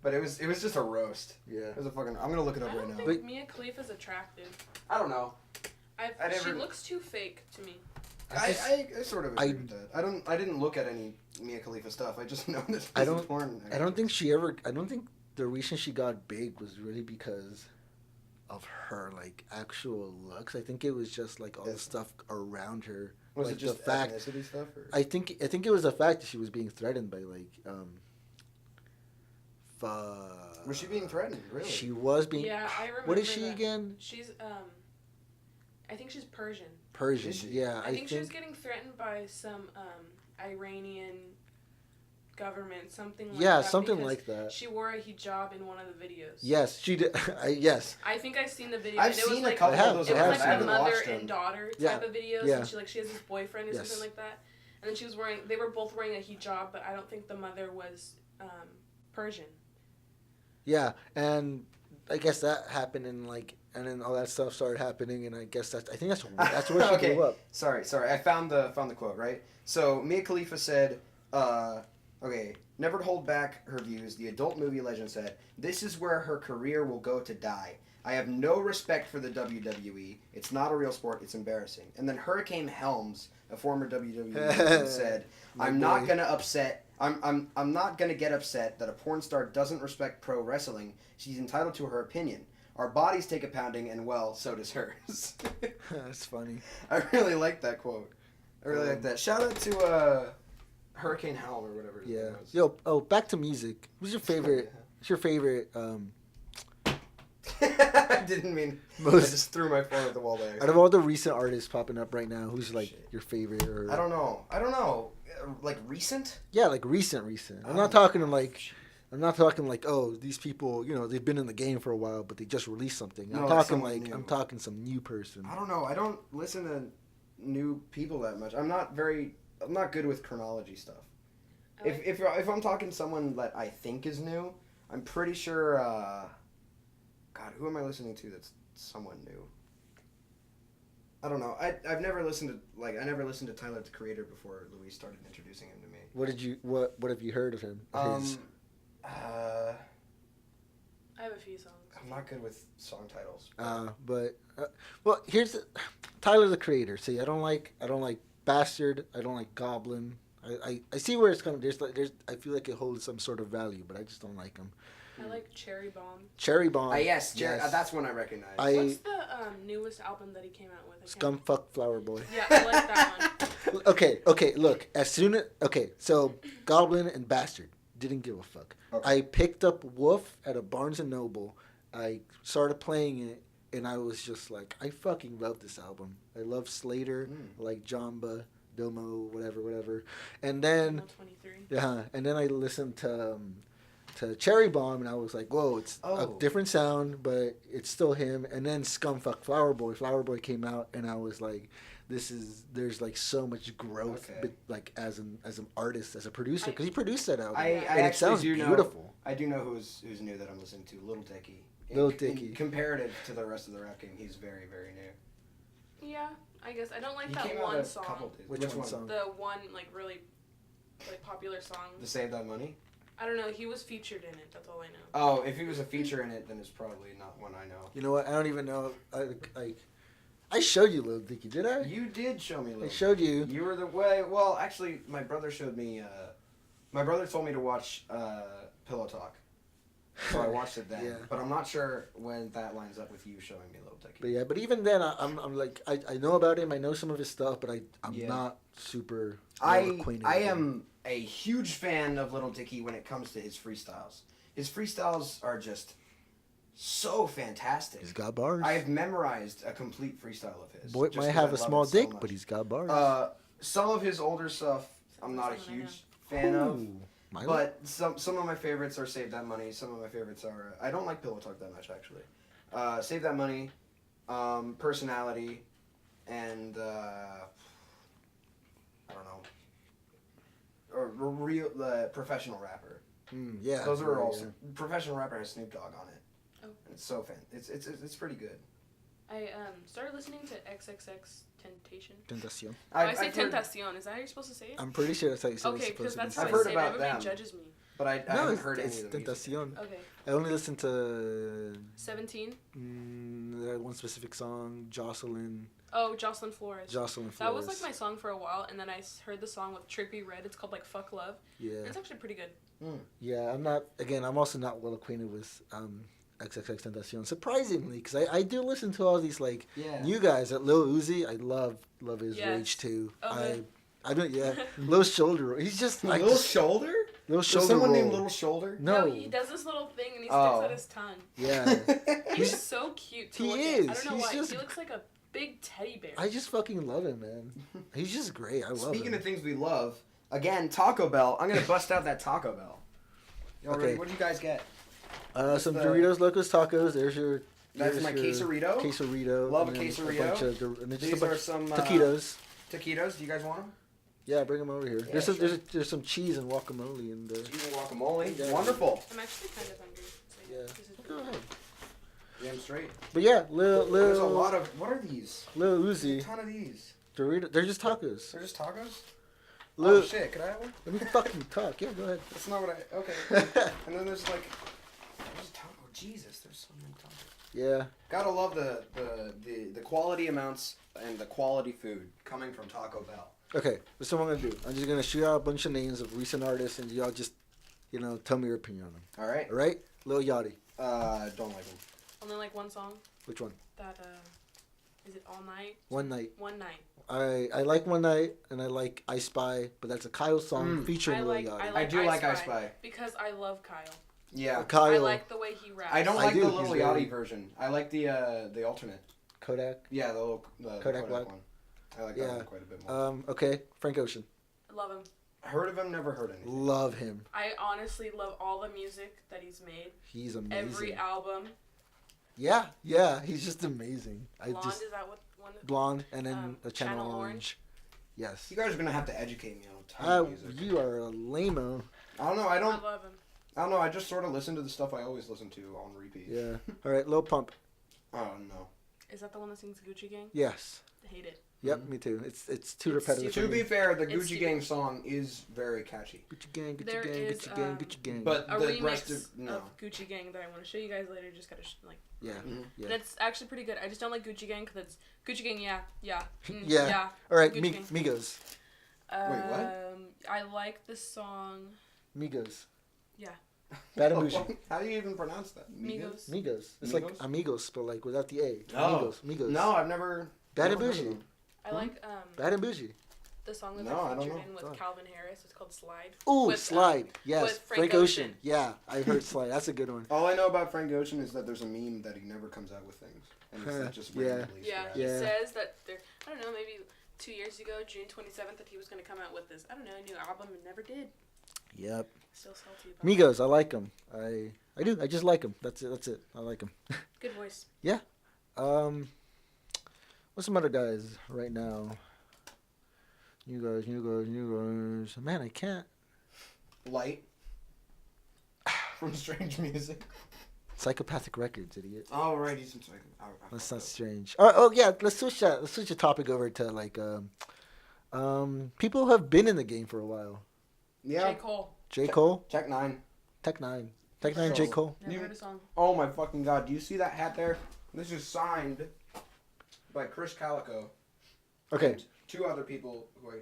A: But it was just a roast.
B: Yeah.
A: It was a fucking. I'm gonna look it
C: I
A: up right
C: don't
A: now.
C: think Mia Khalifa's attractive.
A: I don't know.
C: She
A: never-
C: looks too fake to me.
A: I sort of agree with that. I didn't look at any Mia Khalifa stuff. I just know this.
B: I don't-
A: Porn.
B: I don't think she ever. I don't think the reason she got big was really because of her like actual looks. I think it was just like all the stuff around her.
A: Was
B: like
A: it just
B: the fact?
A: ethnicity stuff? Or?
B: I think it was the fact that she was being threatened by like.
A: Was she being threatened? Really?
B: She was being.
C: Yeah, I remember.
B: What is she
C: that.
B: again?
C: She's I think she's Persian.
B: Persian.
A: Is she?
B: Yeah,
C: I think she was getting threatened by some Iranian government, something like that.
B: Yeah, something
C: because
B: like that.
C: She wore a hijab in one of the videos.
B: Yes, she did. Yes.
C: I think I've seen the video.
A: I've
C: and it was
A: seen
C: like,
A: a couple
B: I have.
A: of those.
C: It
B: I
C: was
B: have
C: like
B: seen
C: a
B: them.
C: mother
A: them.
C: and daughter type
B: Yeah,
C: of videos,
B: yeah.
C: and she has this boyfriend or
B: Yes.
C: something like that. And then she was wearing. They were both wearing a hijab, but I don't think the mother was Persian.
B: Yeah, and I guess that happened and then all that stuff started happening, and I guess I think that's where she
A: Okay.
B: grew up.
A: Sorry. I found the quote, right? So Mia Khalifa said, okay, never to hold back her views, the adult movie legend said, this is where her career will go to die. I have no respect for the WWE. It's not a real sport. It's embarrassing. And then Hurricane Helms, a former WWE legend, said, I'm not gonna get upset that a porn star doesn't respect pro wrestling. She's entitled to her opinion. Our bodies take a pounding, and well, so does hers.
B: That's funny.
A: I really like that quote. I really like that. Shout out to Hurricane Hal or whatever his name was.
B: Yo, back to music. Who's your favorite? What's your favorite?
A: I didn't mean. I just threw my phone at the wall there.
B: Out of all the recent artists popping up right now, who's like your favorite? Or
A: I don't know. Like recent?
B: Yeah, like recent. I'm not talking like. Oh, these people, they've been in the game for a while, but they just released something. I'm talking some new person.
A: I don't know. I don't listen to new people that much. I'm not good with chronology stuff. If I'm talking someone that I think is new, I'm pretty sure. God, who am I listening to that's someone new? I don't know. I've never listened to I never listened to Tyler the Creator before Luis started introducing him to me.
B: What have you heard of him?
C: I have a few songs.
A: I'm not good with song titles.
B: Well, here's Tyler the Creator. See, I don't like Bastard. I don't like Goblin. I see where it's coming. I feel like it holds some sort of value, but I just don't like him.
C: I like Cherry Bomb.
B: Cherry Bomb.
A: Yes, that's one I recognize.
C: What's the newest album that he came out with?
B: Scumfuck Flower Boy.
C: Yeah, I like that one.
B: Okay, look. So Goblin and Bastard. Didn't give a fuck. Okay. I picked up Wolf at a Barnes & Noble. I started playing it, and I was just like, I fucking love this album. I love Slater, I like Jamba, Domo, whatever. And then, and then I listened to Cherry Bomb, and I was like, whoa, it's a different sound, but it's still him. And then Scumfuck Flower Boy. Flower Boy came out, and I was like, there's like so much growth, like as an artist, as a producer, because he produced that album, and it sounds beautiful.
A: I do know who's new that I'm listening to, Little Dicky.
B: Little Dicky.
A: Comparative to the rest of the rap game, he's very, very new.
C: Yeah, I guess I don't like that one song.
B: Which one song?
C: The one really popular song.
A: The Save That Money.
C: I don't know. He was featured in it. That's all I know.
A: Oh, if he was a feature in it, then it's probably not one I know.
B: You know what? I don't even know. I showed you Lil Dicky, did I?
A: You did show me Lil Dicky.
B: I showed you.
A: You were the way. Well, actually, my brother showed me. My brother told me to watch Pillow Talk, so I watched it then. Yeah. But I'm not sure when that lines up with you showing me Lil Dicky.
B: But even then, I'm like, I know about him. I know some of his stuff, but I'm not super acquainted.
A: I am a huge fan of Lil Dicky when it comes to his freestyles. His freestyles are just so fantastic.
B: He's got bars.
A: I've memorized a complete freestyle of his.
B: Boy might have a small dick, but he's got bars.
A: Some of his older stuff, I'm not a huge fan of. But some of my favorites are Save That Money. Some of my favorites are... I don't like Pillow Talk that much, actually. Save That Money, Personality, and... I don't know. Or real Professional Rapper.
B: Yeah.
A: Those are also... Professional Rapper has Snoop Dogg on it. Oh. And it's so fan. It's pretty good.
C: I started listening to XXX Tentacion.
B: Tentacion.
C: I say Tentacion. Is that how you're supposed to say it?
B: I'm pretty sure that's how you say it.
C: Okay, because that's
A: I've
C: how I
A: heard
C: say it.
A: about
C: Everybody
A: them.
C: judges me.
A: But I haven't heard any of them.
B: Tentacion.
C: Okay.
B: I only listened to
C: 17.
B: That one specific song, Jocelyn.
C: Oh, Jocelyn Flores.
B: Jocelyn Flores.
C: That was like my song for a while, and then I heard the song with Trippie Redd. It's called Fuck Love.
B: Yeah.
C: It's actually pretty good.
B: Yeah, I'm also not well acquainted with XXX Tentacion. Surprisingly, because I do listen to all these new guys. Lil Uzi, I love his Rage too.
C: Okay.
B: I don't. Yeah, Lil Shoulder. He's just like
A: Lil Shoulder.
B: Lil Shoulder.
A: Is someone
B: roll.
A: named Little Shoulder?
C: No, he does this little thing and he sticks out his tongue.
B: Yeah.
C: He's so cute to look at. I don't know why. He looks like a big teddy bear.
B: I just fucking love him, man. He's just great. I love him.
A: Speaking of things we love, again, Taco Bell. I'm gonna bust out that Taco Bell. Okay. What did you guys get?
B: Some Doritos Locos Tacos.
A: That's my quesarito.
B: Quesarito.
A: Love a quesarito.
B: And then
A: These are some
B: taquitos.
A: Taquitos. Do you guys want them?
B: Yeah, bring them over here.
A: Yeah,
B: there's some cheese and guacamole in there.
A: Cheese and guacamole. Yeah. Wonderful.
C: I'm actually kind of hungry.
B: Yeah. Go ahead.
A: Yeah, I'm straight.
B: But yeah,
A: There's a lot of... What are these?
B: Lil Uzi.
A: There's a ton of these.
B: Doritos. They're just tacos.
A: They're just tacos?
B: Oh
A: shit, could I have one?
B: Let me fucking talk. Yeah, go ahead.
A: That's not what I... Okay. And then there's taco. Jesus, there's so many tacos.
B: Yeah.
A: Gotta love the quality amounts and the quality food coming from Taco Bell.
B: Okay, that's what I'm gonna do. I'm just gonna shoot out a bunch of names of recent artists, and y'all just, tell me your opinion on them.
A: All right.
B: All right. Lil Yachty.
A: Don't like him.
C: Only like one song.
B: Which one?
C: That is it All Night?
B: One Night.
C: One Night.
B: I like One Night and I like I Spy, but that's a Kyle song featuring Lil Yachty.
A: I do like I Spy
C: because I love Kyle.
A: Yeah,
B: Kyle.
C: I like the way he raps.
A: I don't like
B: do.
A: the Lil
B: He's
A: Yachty
B: very-
A: version. I like the alternate.
B: Kodak.
A: Yeah, the
B: Kodak Black.
A: one. I like that one quite a bit more.
B: Okay, Frank Ocean.
C: Love him.
A: Heard of him, never heard anything.
B: Love him.
C: I honestly love all the music that he's made.
B: He's amazing.
C: Every album.
B: Yeah, he's just amazing.
C: Blonde, is that what one?
B: Blonde, and then a Channel Orange. Yes.
A: You guys are gonna have to educate me on a ton of music.
B: You are a lame-o.
A: I don't know.
C: I love him.
A: I don't know. I just sort of listen to the stuff I always listen to on repeat.
B: Yeah. All right, Lil Pump.
A: Oh no.
C: Is that the one that sings Gucci Gang?
B: Yes.
C: I hate it.
B: Yep, me too. It's too repetitive.
A: To
B: for
A: be
B: me.
A: fair, the
C: It's
A: Gucci
C: stupid.
A: Gang song is very catchy.
B: Gucci Gang, Gucci
C: There
B: Gang,
C: is,
B: Gucci Gang, Gucci Gang.
A: But
C: A
A: the
C: remix
A: rest of no.
C: of Gucci Gang that I want to show you guys later. Just gotta
B: yeah.
A: Mm-hmm.
C: And it's actually pretty good. I just don't like Gucci Gang because it's Gucci Gang. Yeah.
B: Yeah.
C: Yeah.
B: All right,
C: Gucci Gang.
B: Migos.
A: Wait, what?
C: I like the song.
B: Migos.
C: Yeah.
B: Bad and Bougie.
A: How do you even pronounce that?
C: Migos.
B: Migos. It's
A: Migos?
B: like amigos, but like without the A.
A: Oh.
B: Migos.
A: No, I've never.
B: Bad and
A: never heard of
B: Bougie.
A: them.
C: I like
B: Bad and Bougie.
C: the song that
A: No, I
C: they're
A: don't
C: featured
A: know.
C: in with
B: Sorry.
C: Calvin Harris. It's called Slide.
B: Ooh,
C: With,
B: Slide. Yes.
C: with
B: Frank Ocean. Yeah, I heard Slide. That's a good one.
A: All I know about Frank Ocean is that there's a meme that he never comes out with things, and it's like just
B: Yeah.
A: randomly.
C: Yeah,
A: scrapped.
C: he
B: Yeah.
C: says that there. I don't know, maybe 2 years ago, June 27th, that he was gonna come out with this. I don't know, new album and never did.
B: Yep.
C: Still salty about
B: Migos, I like them. I do. I just like them. That's it. I like them.
C: it. Good voice.
B: What's some other guys right now? New guys. Man, I can't.
A: Light from Strange Music.
B: Psychopathic Records, idiot.
A: Oh right, he's in Psycho.
B: That's not strange. Oh yeah. Let's switch that. Let's switch the topic over to like people who have been in the game for a while.
A: Yeah.
C: J. Cole.
B: J. Cole,
A: Tech Nine.
B: Tech Nine, J. Cole.
C: Never
A: You-
C: heard a song.
A: Oh my fucking god! Do you see that hat there? This is signed by Chris Calico.
B: Okay,
A: and two other people who I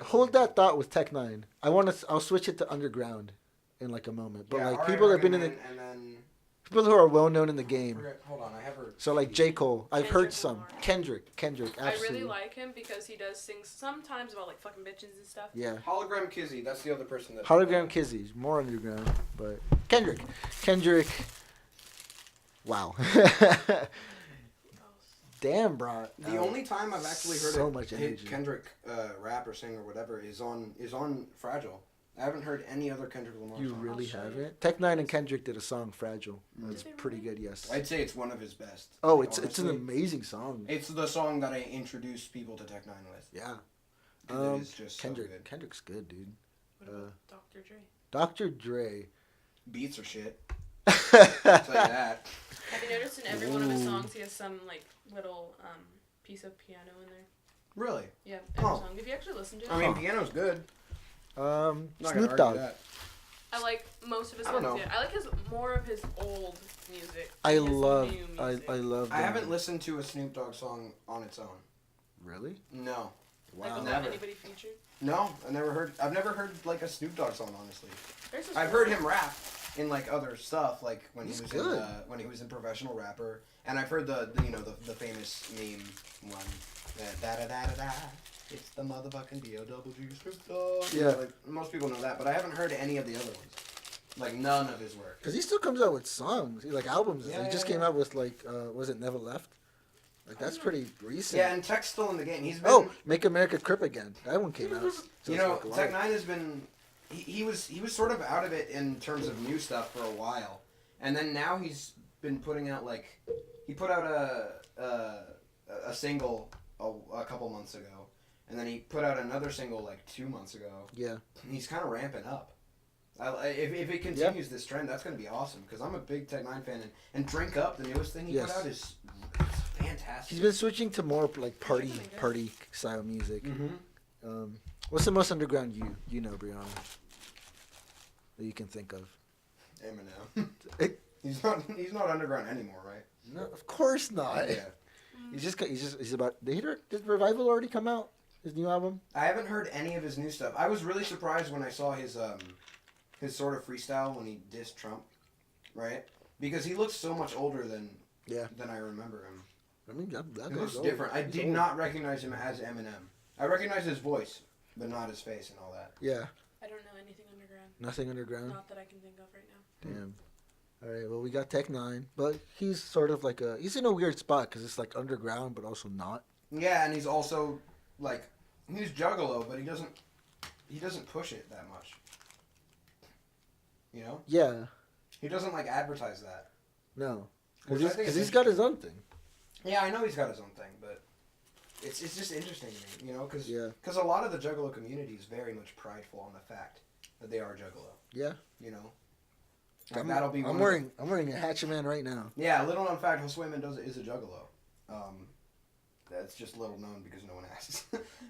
B: hold that thought with Tech Nine. I'll switch it to underground in like a moment. But like
A: R.A.
B: people that have been in the
A: and then
B: people who are well known in the game.
A: hold on, I have her.
B: So like J. Cole, I've heard
C: Kendrick
B: some.
C: Lamar.
B: Kendrick,
C: I
B: absolutely.
C: really like him because he does sing sometimes about like fucking bitches and stuff.
B: Yeah.
A: Hologram Kizzy. That's the other person that.
B: Hologram Kizzy, more underground, but Kendrick. Wow. Damn, bro.
A: The only time I've actually heard
B: so much energy.
A: Kendrick rap or sing or whatever is on Fragile. I haven't heard any other Kendrick Lamar
B: You
A: songs.
B: really
C: I'll show you.
B: haven't? Tech Nine and Kendrick did a song, Fragile. It's
C: Did they
B: pretty
C: really?
B: good, yes.
A: I'd say it's one of his best.
B: Oh,
A: like,
B: it's
A: honestly.
B: an amazing song.
A: It's the song that I introduced people to Tech Nine with.
B: Yeah.
A: 'Cause it is just
B: Kendrick.
A: so good.
B: Kendrick's good, dude.
C: What about Dr. Dre?
B: Dr. Dre.
A: Beats are shit. I'll tell you that.
C: Have you noticed in every one of his
B: Ooh.
C: songs he has some like little piece of piano in there?
A: Really?
C: Yeah, every
A: Oh.
C: song. If you actually listen to it,
A: I mean, piano's good. Not gonna
B: Snoop
A: argue
B: Dogg.
A: that.
C: I like most of his
A: I don't
C: songs.
A: know.
C: Yeah, I like more of his old music.
B: I
C: than his
B: love.
C: new
B: I
C: music.
B: love.
A: I
B: them.
A: haven't listened to a Snoop Dogg song on its own.
B: Really?
A: No.
C: Like
B: Wow.
C: without
A: Never.
C: anybody featured.
A: No, I've never heard like a Snoop Dogg song, honestly.
C: There's this
A: I've
C: one-
A: heard him rap in like other stuff, like when
B: He's
A: he was
B: good.
A: when he was in Professional Rapper, and I've heard the famous meme one, da da da da da. It's the motherfucking D.O.W. Snoop Dogg.
B: Yeah.
A: Like most people know that, but I haven't heard any of the other ones. Like none of his work.
B: Because he still comes out with songs, like albums.
A: Yeah,
B: he just
A: yeah,
B: came
A: yeah.
B: out with like, was it Never Left? Like that's pretty recent.
A: Yeah, and Tech's still in the game. He's been.
B: Oh, Make America Crip Again. That one came out. So
A: You
B: it's
A: know,
B: like a lot.
A: Tech Nine has been. He was sort of out of it in terms of new stuff for a while, and then now he's been putting out like he put out a single a couple months ago, and then he put out another single like 2 months ago.
B: Yeah.
A: And he's kind of ramping up. If it continues this trend, that's going to be awesome because I'm a big Tech Nine fan, and Drink Up, the newest thing he
B: Yes.
A: put out, is fantastic.
B: He's been switching to more like party style music.
A: Mm-hmm.
B: What's the most underground you know, Brianna? That you can think of?
A: Eminem.
B: It-
A: he's not underground anymore, right?
B: No, of course not.
A: Yeah.
B: He's about. Did Revival already come out? His new album?
A: I haven't heard any of his new stuff. I was really surprised when I saw his sort of freestyle when he dissed Trump, right? Because he looks so much older than than I remember him.
B: I mean, that
A: It looks different. I did not recognize him as Eminem. I recognized his voice, but not his face and all that.
B: Yeah.
C: I don't know anything underground.
B: Nothing underground?
C: Not that I can think of right now.
B: Damn. All right, well, we got Tech 9, but he's sort of like he's in a weird spot because it's like underground, but also not.
A: Yeah, and he's also, like, he's Juggalo, but he doesn't push it that much. You know?
B: Yeah.
A: He doesn't, like, advertise that.
B: No.
A: Which I think
B: Because
A: is
B: he's got his own thing.
A: Yeah, I know he's got his own thing, but it's just interesting to me, you know? Because a lot of the Juggalo community is very much prideful on the fact that they are Juggalo.
B: Yeah.
A: You know?
B: Like
A: that'll be
B: I'm wearing a Hatchet-Man right now.
A: Yeah, little known fact, Josue Mendoza is a Juggalo. That's just little known because no one asks.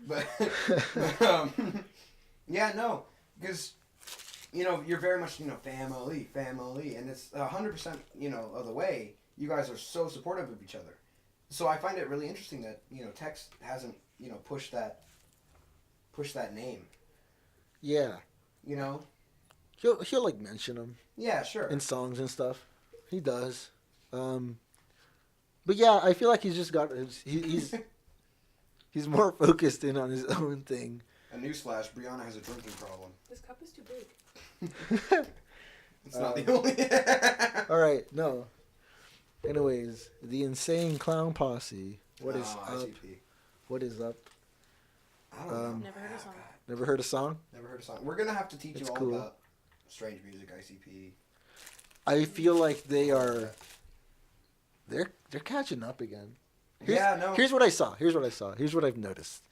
A: but yeah, no, because, you know, you're very much, you know, family, and it's 100%, you know, of the way. You guys are so supportive of each other. So I find it really interesting that, you know, Tex hasn't, you know, pushed that name.
B: Yeah.
A: You know?
B: He'll like mention him.
A: Yeah, sure.
B: In songs and stuff. He does. But yeah, I feel like he's just got he's more focused in on his own thing.
A: A newsflash, Brianna has a drinking problem.
C: This cup is too big.
A: It's not the only...
B: All right, no. Anyways, the Insane Clown Posse. What is up?
A: ICP.
B: What is up?
A: I don't know.
C: Never heard a song.
B: Never heard a song?
A: Never heard a song. We're going to have to teach
B: It's
A: you all
B: cool.
A: about strange music, ICP.
B: I feel like they're catching up again. Here's what I saw. Here's what I've noticed.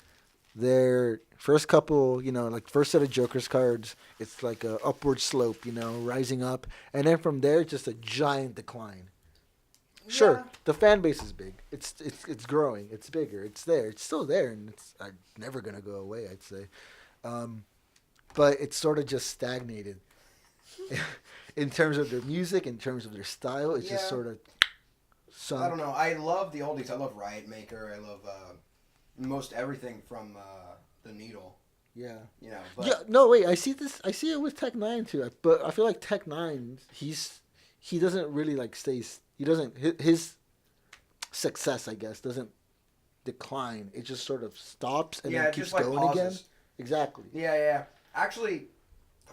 B: Their first couple, you know, like first set of Joker's cards, it's like a upward slope, you know, rising up, and then from there, just a giant decline. Sure, the fan base is big. It's growing. It's bigger. It's there. It's still there, and it's never gonna go away. I'd say, but it's sort of just stagnated. In terms of their music, in terms of their style, it's just sort of sunk.
A: I don't know. I love the oldies. I love Riot Maker. I love most everything from the Needle.
B: Yeah.
A: You know. But
B: Yeah. No, wait. I see this. I see it with Tech 9 too. But I feel like Tech 9, he doesn't really like stays. He doesn't. His success, I guess, doesn't decline. It just sort of stops and then keeps going
A: pauses.
B: again. Exactly.
A: Yeah. Actually,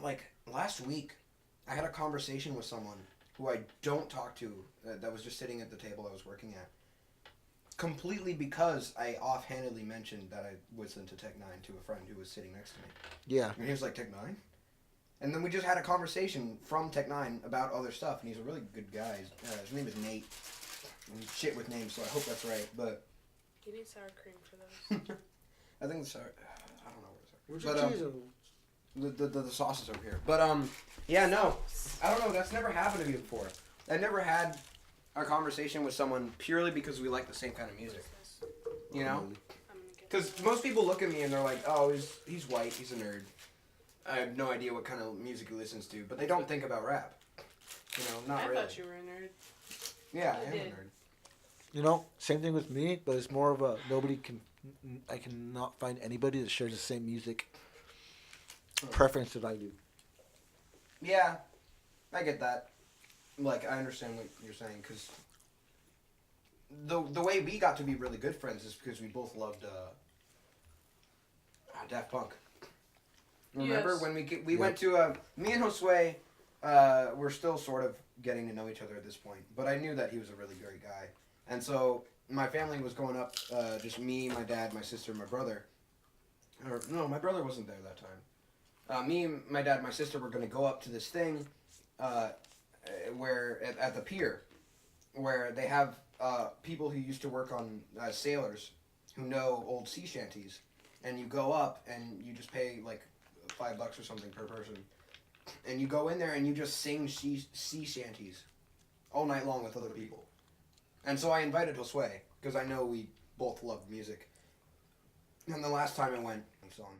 A: like last week, I had a conversation with someone who I don't talk to that was just sitting at the table I was working at. Completely because I offhandedly mentioned that I listened to Tech 9 to a friend who was sitting next to me.
B: Yeah.
A: And he was like, Tech 9? And then we just had a conversation from Tech 9 about other stuff, and he's a really good guy. His name is Nate. And he's shit with names, so I hope that's right, but...
C: You need sour cream for those.
A: I think the sour... I don't know where
B: Where's
A: the sour...
B: your cheese?
A: The sauce is over here. But, yeah, no. I don't know. That's never happened to me before. I never had a conversation with someone purely because we like the same kind of music. You know? Because most people look at me and they're like, oh, he's white, he's a nerd. I have no idea what kind of music he listens to, but they don't think about rap. You know, not really.
C: I thought you were a nerd.
A: Yeah, I am a nerd.
B: You know, same thing with me, but it's more of a I cannot find anybody that shares the same music preference that I do.
A: Yeah, I get that. Like, I understand what you're saying, because the way we got to be really good friends is because we both loved Daft Punk. Remember
C: Yes.
A: when we went to me and Josue were still sort of getting to know each other at this point, but I knew that he was a really great guy, and so my family was going up, just me, my dad, my sister, my brother. Or no, my brother wasn't there that time. Me, my dad, my sister were going to go up to this thing, where at the pier, where they have people who used to work on sailors who know old sea shanties, and you go up and you just pay like $5 or something per person, and you go in there and you just sing sea shanties all night long with other people. And so I invited Josue because I know we both loved music. And the last time I went, song.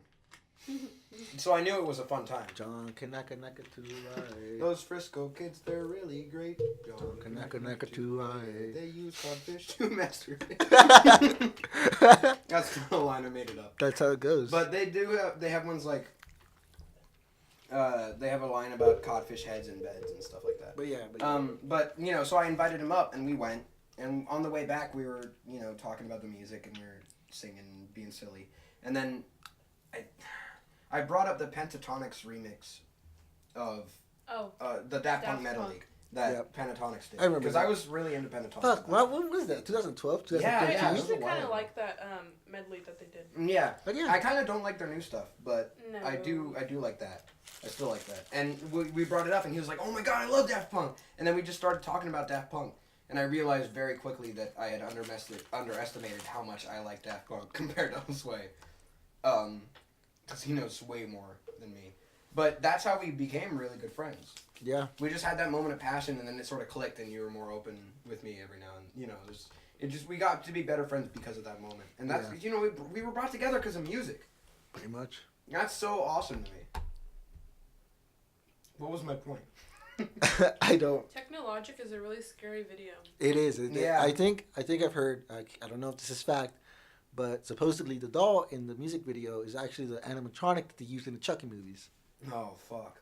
A: So I knew it was a fun time.
B: John Kanaka Naka to I.
A: Those Frisco kids, they're really great.
B: John Kanaka Naka to I.
A: They use codfish to masturbate. That's the line, I made it up.
B: That's how it goes.
A: But they have ones like, they have a line about codfish heads in beds and stuff like that.
B: But yeah.
A: But, you know, so I invited him up and we went. And on the way back, we were, talking about the music and we were singing, being silly. And then I brought up the Pentatonics remix of the Daft Punk medley that Pentatonics did.
B: I remember
A: because
B: that.
A: I was really into Pentatonics.
B: Fuck, when was that? 2012, 2013?
C: Yeah, I
A: it
C: used
A: was
C: to
A: a while
C: kind of
A: ago.
C: like that medley that they did.
A: Yeah,
B: But yeah.
A: I kind of don't like their new stuff, but
C: No.
A: I do like that. I still like that. And we brought it up, and he was like, "Oh my god, I love Daft Punk!" And then we just started talking about Daft Punk, and I realized very quickly that I had underestimated how much I like Daft Punk compared to Josue, because he knows way more than me. But that's how we became really good friends.
B: Yeah.
A: We just had that moment of passion, and then it sort of clicked, and you were more open with me every now and we got to be better friends because of that moment. And that's we were brought together because of music.
B: Pretty much.
A: That's so awesome to me. What was my point?
B: I don't.
C: Technologic is a really scary video.
B: It is.
A: Yeah.
B: I think I've heard. I don't know if this is fact, but supposedly the doll in the music video is actually the animatronic that they used in the Chucky movies.
A: Oh fuck.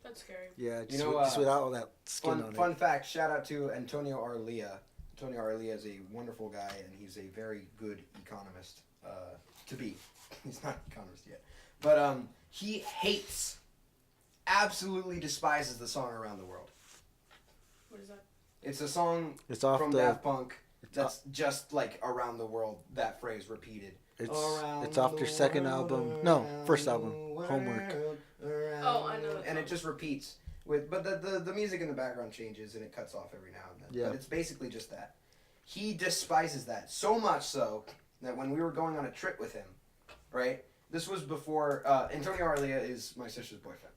C: That's scary.
B: Yeah, just,
A: You know,
B: just without all that skin on
A: Fun fact. Shout out to Antonio Arlia. Antonio Arlia is a wonderful guy, and he's a very good economist. To be, he's not an economist yet, but he absolutely despises the song "Around the World."
C: What is that?
A: It's a song
B: It's off
A: from
B: the.
A: Daft Punk that's just like "Around the World." That phrase repeated.
B: It's off their second album. No, first album. Homework.
C: Oh, I know that
A: And it
C: song.
A: just repeats but the music in the background changes and it cuts off every now and then.
B: Yeah.
A: But it's basically just that. He despises that so much so that when we were going on a trip with him, right? This was before Antonio Arlia is my sister's boyfriend.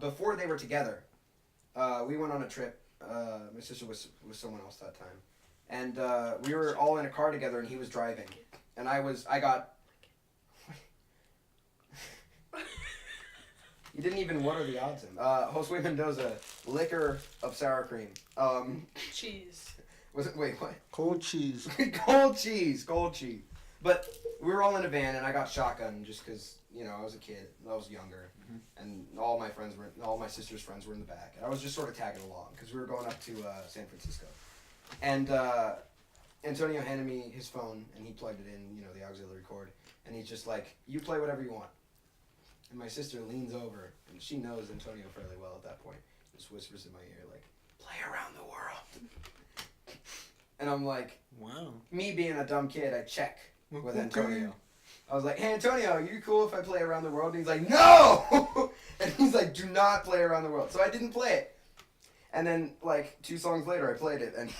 A: Before they were together, we went on a trip. My sister was with someone else that time, and we were all in a car together, and he was driving, and I got. You didn't even. What are the odds? Josue Mendoza, liquor of sour cream.
C: Cheese.
A: Was it? Wait, what?
B: Cold cheese.
A: Cold cheese. But we were all in a van, and I got shotgun just because I was a kid, I was younger, and all my sister's friends were in the back, and I was just sort of tagging along because we were going up to San Francisco, and Antonio handed me his phone, and he plugged it in, the auxiliary cord, and he's just like, "You play whatever you want," and my sister leans over, and she knows Antonio fairly well at that point, just whispers in my ear like, "Play Around the World," and I'm like,
B: Wow.
A: me being a dumb kid, I check with Antonio. I was like, "Hey Antonio, are you cool if I play Around the World?" And he's like, "No!" And he's like, "Do not play Around the World." So I didn't play it. And then, like, 2 songs later, I played it, and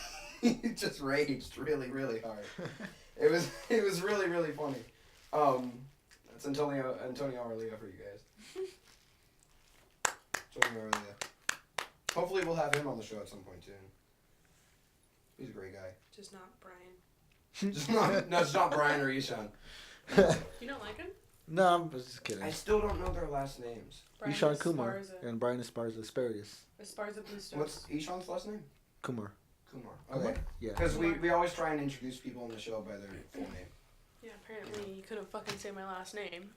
A: he just raged really, really hard. It was really, really funny. That's Antonio Arlia for you guys. Antonio Arlia. Hopefully we'll have him on the show at some point soon. He's a great guy.
C: Just not Brian.
A: It's not Brian or Ishan.
C: You don't like him?
B: No, I'm just kidding.
A: I still don't know their last names.
C: Brian
B: Ishan Kumar
C: Esparza.
B: and Brian Esparza Asparagus.
C: Esparza Blue Stones.
A: What's Ishan's last name?
B: Kumar.
A: Kumar.
B: Kumar?
A: Okay.
B: Yeah.
A: Because we always try and introduce people on the show by their full name.
C: Yeah, apparently you couldn't fucking say my last name.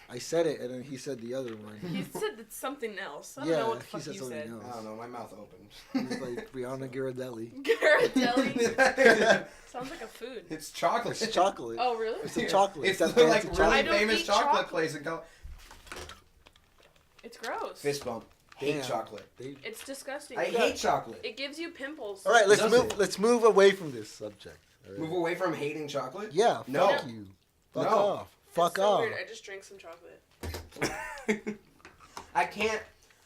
B: I said it, and then he said the other one.
C: He said it's something else. I don't
B: Yeah,
C: know what the
B: he
C: fuck
B: said
C: you
B: something
C: said.
B: else.
A: I don't know, my mouth opened.
B: He's like Brianna Ghirardelli.
C: Ghirardelli? Sounds like a food.
A: It's chocolate.
B: It's chocolate.
C: Oh, really?
B: It's a chocolate.
A: It's
B: that
A: the like
B: fancy
A: really
C: I don't
A: famous
C: eat
A: chocolate
C: chocolate.
A: place in California.
C: It's gross.
A: Fist bump. Hate
B: Damn.
A: chocolate.
C: It's disgusting.
A: I hate chocolate.
C: It gives you pimples.
B: All right,
A: Does it?
B: let's move away from this subject. All right.
A: Move away from hating chocolate?
B: Yeah,
A: No.
B: fuck you. Fuck
A: No.
B: off. Fuck
C: It's so
B: off.
C: weird. I just drank some chocolate.
A: I can't.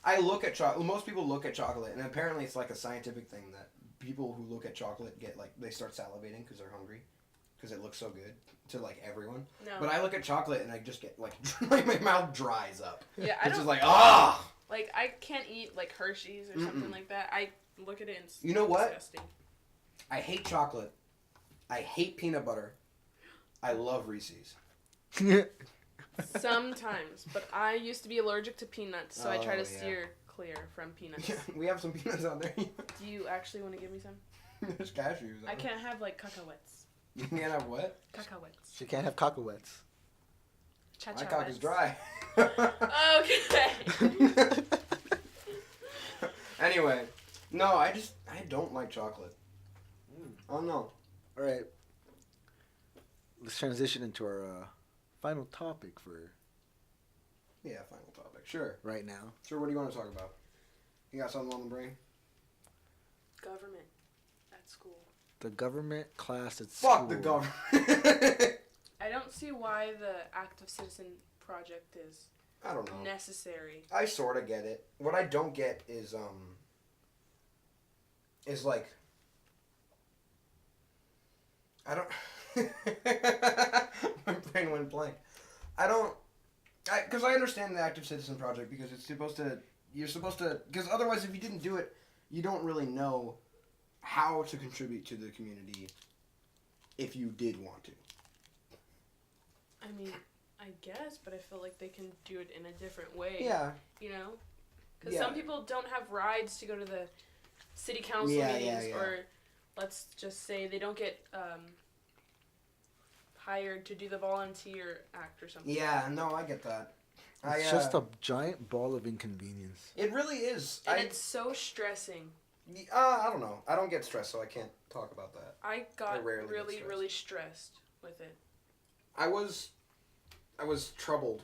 A: I look at chocolate. Most people look at chocolate, and apparently it's like a scientific thing that people who look at chocolate get like they start salivating because they're hungry, because it looks so good to like everyone.
C: No.
A: But I look at chocolate and I just get like my mouth dries up.
C: Yeah, I
A: It's
C: don't
A: just like ah.
C: like. I can't eat like Hershey's or something like that. I look at it and it's
A: You know what?
C: disgusting.
A: I hate chocolate. I hate peanut butter. I love Reese's.
C: Sometimes, but I used to be allergic to peanuts, so I try
A: Oh,
C: to
A: yeah.
C: steer clear from peanuts.
A: We have some peanuts out there.
C: Do you actually want to give me some?
A: There's cashews.
C: I can't have like cacahuetes.
A: You can't have what?
C: Cacahuetes.
B: She can't have cacahuetes.
A: My cock is dry.
C: Okay.
A: Anyway, no, I don't like chocolate. I don't know.
B: All right. Let's transition into our final topic for
A: Yeah, final topic. Sure.
B: right now.
A: Sure, what do you want to talk about? You got something on the brain?
C: Government at school.
B: The government class at
A: Fuck
B: school.
A: the government.
C: I don't see why the active citizen project is
A: I don't know.
C: necessary.
A: I sort of get it. What I don't get is like, I don't, my brain went blank. Because I understand the active citizen project because you're supposed to, because otherwise if you didn't do it, you don't really know how to contribute to the community if you did want to.
C: I mean, I guess, but I feel like they can do it in a different way.
A: Yeah.
C: You know? Because
A: Yeah.
C: some people don't have rides to go to the city council meetings, or let's just say they don't get hired to do the volunteer act or something.
A: Yeah, no, I get that.
B: It's just a giant ball of inconvenience.
A: It really is.
C: And it's so stressing.
A: I don't know. I don't get stressed, so I can't talk about that.
C: I got
A: rarely get
C: really,
A: stressed.
C: really stressed with it.
A: I was troubled,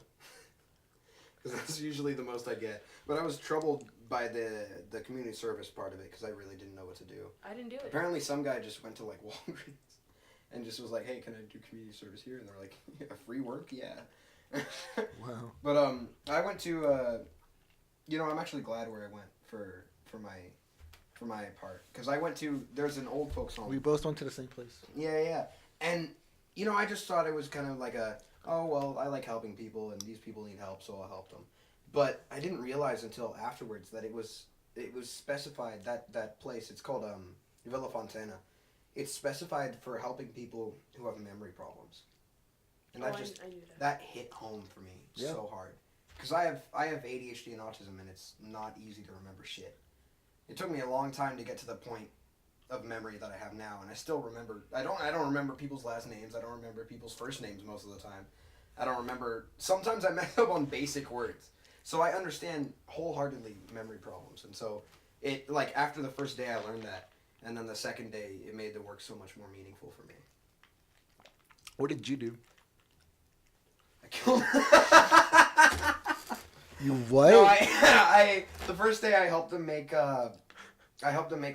A: because that's usually the most I get. But I was troubled by the community service part of it, because I really didn't know what to do.
C: I didn't do it.
A: Apparently some guy just went to like Walgreens and just was like, hey, can I do community service here? And they're like, yeah, free work? Yeah.
B: Wow.
A: But I went to, I'm actually glad where I went for my part. Because I went to, there's an old folks home.
B: We both went to the same place.
A: Yeah. And, I just thought it was kind of like oh, well, I like helping people, and these people need help, so I'll help them. But I didn't realize until afterwards that it was specified, that place, it's called Villa Fontana. It's specified for helping people who have memory problems. And
C: I knew that.
A: that hit home for me so hard. Because I have ADHD and autism, and it's not easy to remember shit. It took me a long time to get to the point of memory that I have now, and I still remember. I don't remember people's last names. I don't remember people's first names most of the time. I don't remember. Sometimes I mess up on basic words. So I understand wholeheartedly memory problems, and so it after the first day I learned that, and then the second day it made the work so much more meaningful for me.
B: What did you do?
A: I killed.
B: You what?
A: No, I the first day I helped them make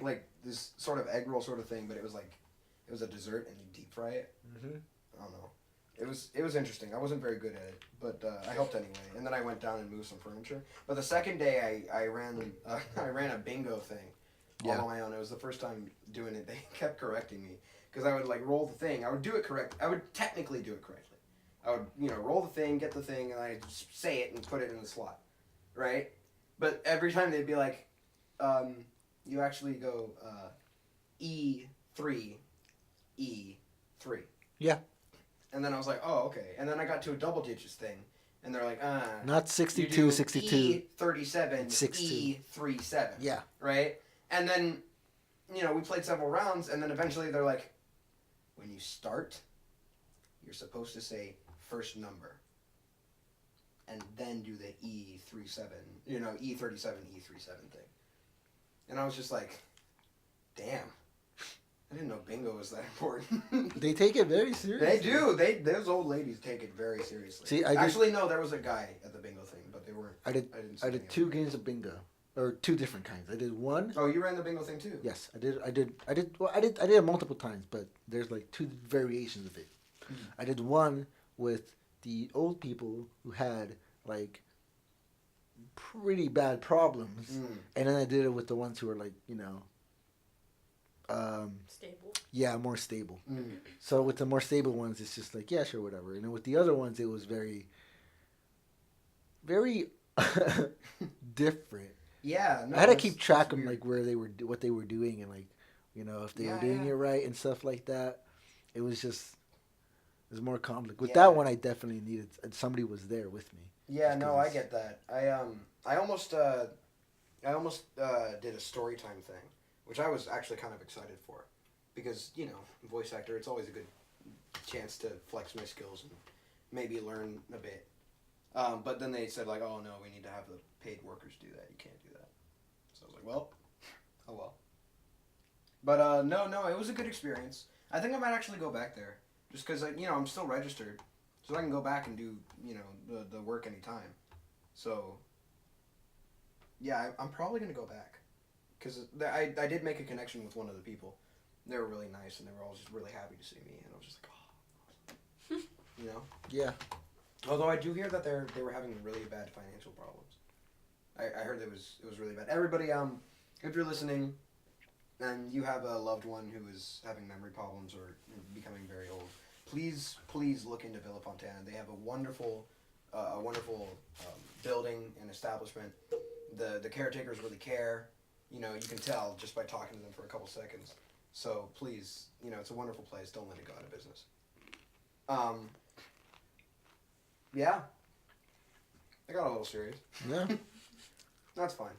A: like this sort of egg roll sort of thing, but it was a dessert and you deep fry it.
B: Mm-hmm.
A: I don't know. It was interesting. I wasn't very good at it, but I helped anyway. And then I went down and moved some furniture. But the second day I ran a bingo thing all on my own. It was the first time doing it. They kept correcting me because I would roll the thing. I would do it correct. I would technically do it correctly. I would roll the thing, get the thing, and I'd say it and put it in the slot, right? But every time they'd be like, you actually go E3, E3.
B: Yeah.
A: And then I was like, oh, okay. And then I got to a double digits thing, and they're like,
B: Not 62,
A: you do
B: 62.
A: E37,
B: 62.
A: E37.
B: Yeah.
A: Right? And then, we played several rounds, and then eventually they're like, when you start, you're supposed to say first number. And then do the E37, E37, E37 thing. And I was just like, damn. I didn't know bingo was that important.
B: They take it very seriously.
A: They do. Those old ladies take it very seriously.
B: See,
A: Actually, no, there was a guy at the bingo thing, but they weren't.
B: I did 2 games of bingo, or 2 different kinds. I did one.
A: Oh, you ran the bingo thing too?
B: Yes, I did it multiple times, but there's 2 variations of it. I did one with the old people who had pretty bad problems, and then I did it with the ones who were
C: Stable.
B: Yeah, more stable. So with the more stable ones, it's just yeah, sure, whatever. And then with the other ones, it was very, very different.
A: Yeah, no,
B: I had to keep track of where they were, what they were doing, and if they were doing it right and stuff like that. It was more complicated. With that one, I definitely needed somebody was there with me.
A: Yeah, no, I get that. I almost did a story time thing, which I was actually kind of excited for, because voice actor, it's always a good chance to flex my skills and maybe learn a bit. But then they said oh no, we need to have the paid workers do that. You can't do that. So I was like, well, oh well. But no, it was a good experience. I think I might actually go back there, just because I'm still registered, so I can go back and do the work anytime. So yeah, I'm probably gonna go back, because I did make a connection with one of the people. They were really nice, and they were all just really happy to see me, and I was just like, oh,
B: Yeah.
A: Although I do hear that they were having really bad financial problems. I heard it was really bad. Everybody, if you're listening, and you have a loved one who is having memory problems or becoming very old, please look into Villa Fontana. They have a wonderful building and establishment. The caretakers really care. You can tell just by talking to them for a couple seconds. So please, it's a wonderful place. Don't let it go out of business. Yeah. I got a little serious.
B: Yeah.
A: That's fine.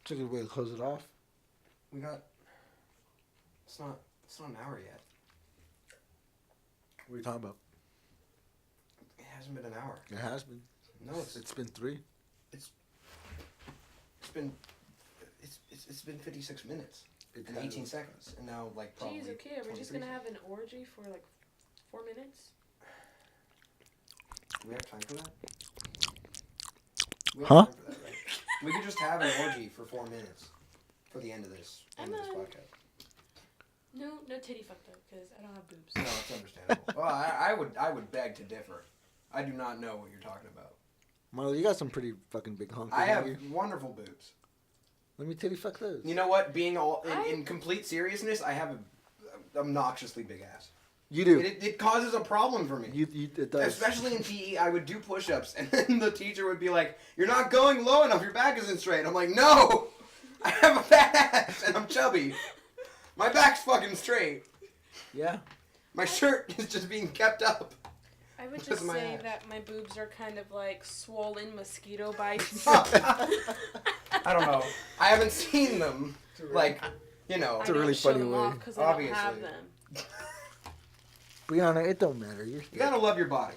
B: It's a good way to close it off.
A: We got. It's not an hour yet.
B: What are you talking about?
A: It hasn't been an hour.
B: It has been.
A: No,
B: It's been 3.
A: It's been 56 minutes and 18 seconds, and now probably.
C: Jeez, okay, are we just gonna have an orgy for 4 minutes?
A: Do we have time for that? We have
B: Huh?
A: time for that, right? We could just have an orgy for 4 minutes for the end of this podcast.
C: No titty fuck though, because I don't have boobs.
A: No, it's understandable. Well, I would beg to differ. I do not know what you're talking about.
B: Milo, you got some pretty fucking big hunks.
A: I have wonderful boobs.
B: Let me titty fuck those.
A: You know what? Being all in complete seriousness, I have a obnoxiously big ass.
B: You do.
A: It causes a problem for me.
B: It does.
A: Especially in PE, I would do push-ups, and then the teacher would be like, "You're not going low enough. Your back isn't straight." I'm like, "No, I have a fat ass, and I'm chubby. My back's fucking straight.
B: Yeah.
A: My shirt is just being kept up."
C: I would
A: Because
C: just
A: of my
C: say
A: ass.
C: that my boobs are kind of like swollen mosquito bites.
A: I don't know. I haven't seen them. Like,
B: It's
C: I
B: a
C: don't
B: really
C: show
B: funny
C: them
B: way.
C: off because I don't have
A: Obviously.
C: them.
B: Brianna, it don't matter.
A: You gotta love your body.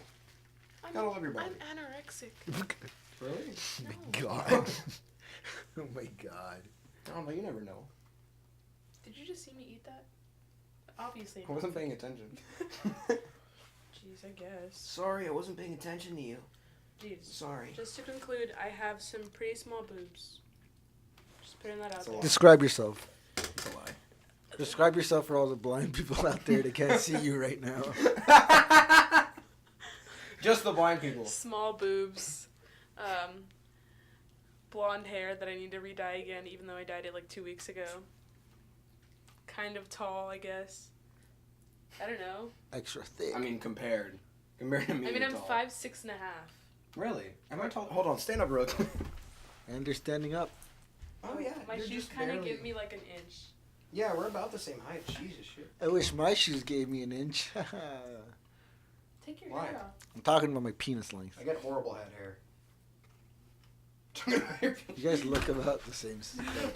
C: I'm,
A: Gotta love your body.
C: I'm anorexic.
A: Really?
B: My God. Oh my God.
A: I don't know. You never know.
C: Did you just see me eat that? Obviously.
A: I wasn't paying attention.
C: Jeez, I guess.
A: Sorry, I wasn't paying attention to you.
C: Jeez.
A: Sorry.
C: Just to conclude, I have some pretty small boobs. Just putting that out
A: That's a
C: there.
A: lot.
B: Describe yourself.
A: It's a lie.
B: Describe yourself for all the blind people out there that can't see you right now.
A: Just the blind people.
C: Small boobs. Blonde hair that I need to re-dye again, even though I dyed it 2 weeks ago. Kind of tall, I guess. I don't know.
B: Extra thick.
A: I mean, compared to me.
C: I mean,
A: you're
C: I'm
A: tall.
C: 5'6.5".
A: Really? Am I tall? Hold on, stand up real quick.
B: And they're standing up.
A: Oh yeah.
C: My
A: you're
C: shoes
A: just
C: kind of
A: barely-
C: give me an inch.
A: Yeah, we're about the same height. Jesus shit.
B: I wish my shoes gave me an inch.
C: Take your
A: Why?
C: hair off.
B: I'm talking about my penis length.
A: I get horrible head hair.
B: You guys look about the same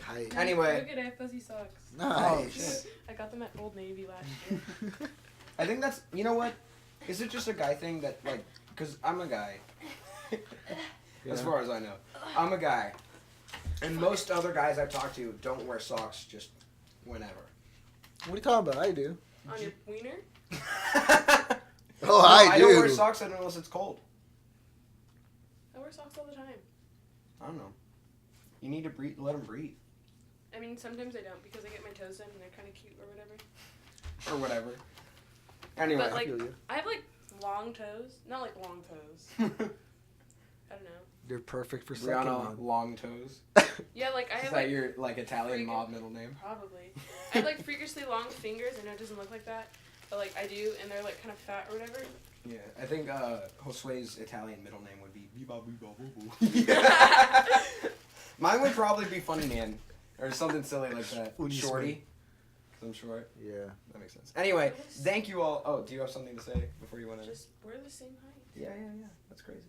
B: height.
A: Anyway.
C: Look at it, fuzzy socks.
A: Oh,
B: Nice.
A: shit.
C: I got them at Old Navy last year.
A: I think that's. You know what? Is it just a guy thing that because I'm a guy. As far as I know, I'm a guy, and most other guys I've talked to don't wear socks just whenever.
B: What are you talking about? I do.
C: On your wiener?
B: Oh,
A: No,
B: I
A: I
B: do.
A: don't wear socks unless it's cold.
C: I wear socks all the time.
A: I don't know. You need to breathe. Let them breathe,
C: I mean, sometimes I don't because I get my toes in and they're kind of cute or whatever.
A: or whatever. Anyway.
C: But,
B: feel you.
C: I have long toes. Not long toes. I don't know.
B: They're perfect for sucking
A: Brianna
B: on.
A: Long Toes.
C: Yeah, I
A: Is
C: have
A: that your Italian
C: freaking-
A: mob middle name?
C: Probably. I have freakishly long fingers. I know it doesn't look like that, but I do, and they're kind of fat or whatever.
A: Yeah, I think Josue's Italian middle name would be Biba Biba Boo Boo. Mine would probably be Funny Man or something silly like that.
B: Funny
A: Shorty. 'Cause I'm short.
B: Yeah.
A: That makes sense. Anyway, thank you all. Oh, do you have something to say before you went in?
C: Just we're the same height.
A: Yeah. That's crazy.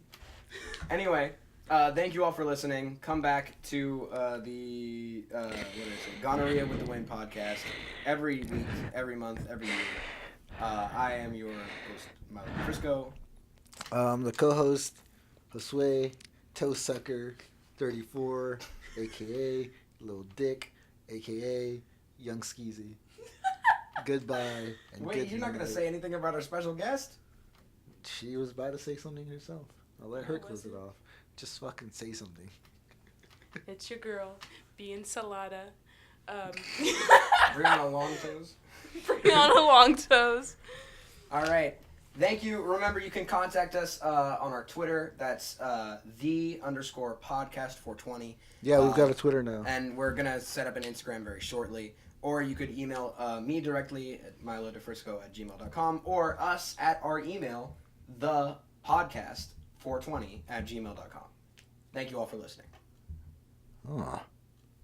A: Anyway, thank you all for listening. Come back to the Gonorrhea with the Wind podcast every week, every month, every year. I am your host, Milo Frisco.
B: The co-host, Josue, Toe Sucker, 34, a.k.a. Little Dick, a.k.a. Young Skeezy. Goodbye. And
A: Wait, you're not going to say anything about our special guest?
B: She was about to say something herself. I'll let her
C: What
B: close
C: was
B: it
C: it?
B: off. Just fucking say something.
C: It's your girl, Ensalada.
A: Brianna Longtoes.
C: Brianna Longtoes.
A: All right. Thank you. Remember, you can contact us on our Twitter. That's _podcast420.
B: Yeah, we've got a Twitter now.
A: And we're going to set up an Instagram very shortly. Or you could email me directly at milodefrisco@gmail.com or us at our email, thepodcast420@gmail.com. Thank you all for listening.
B: Oh.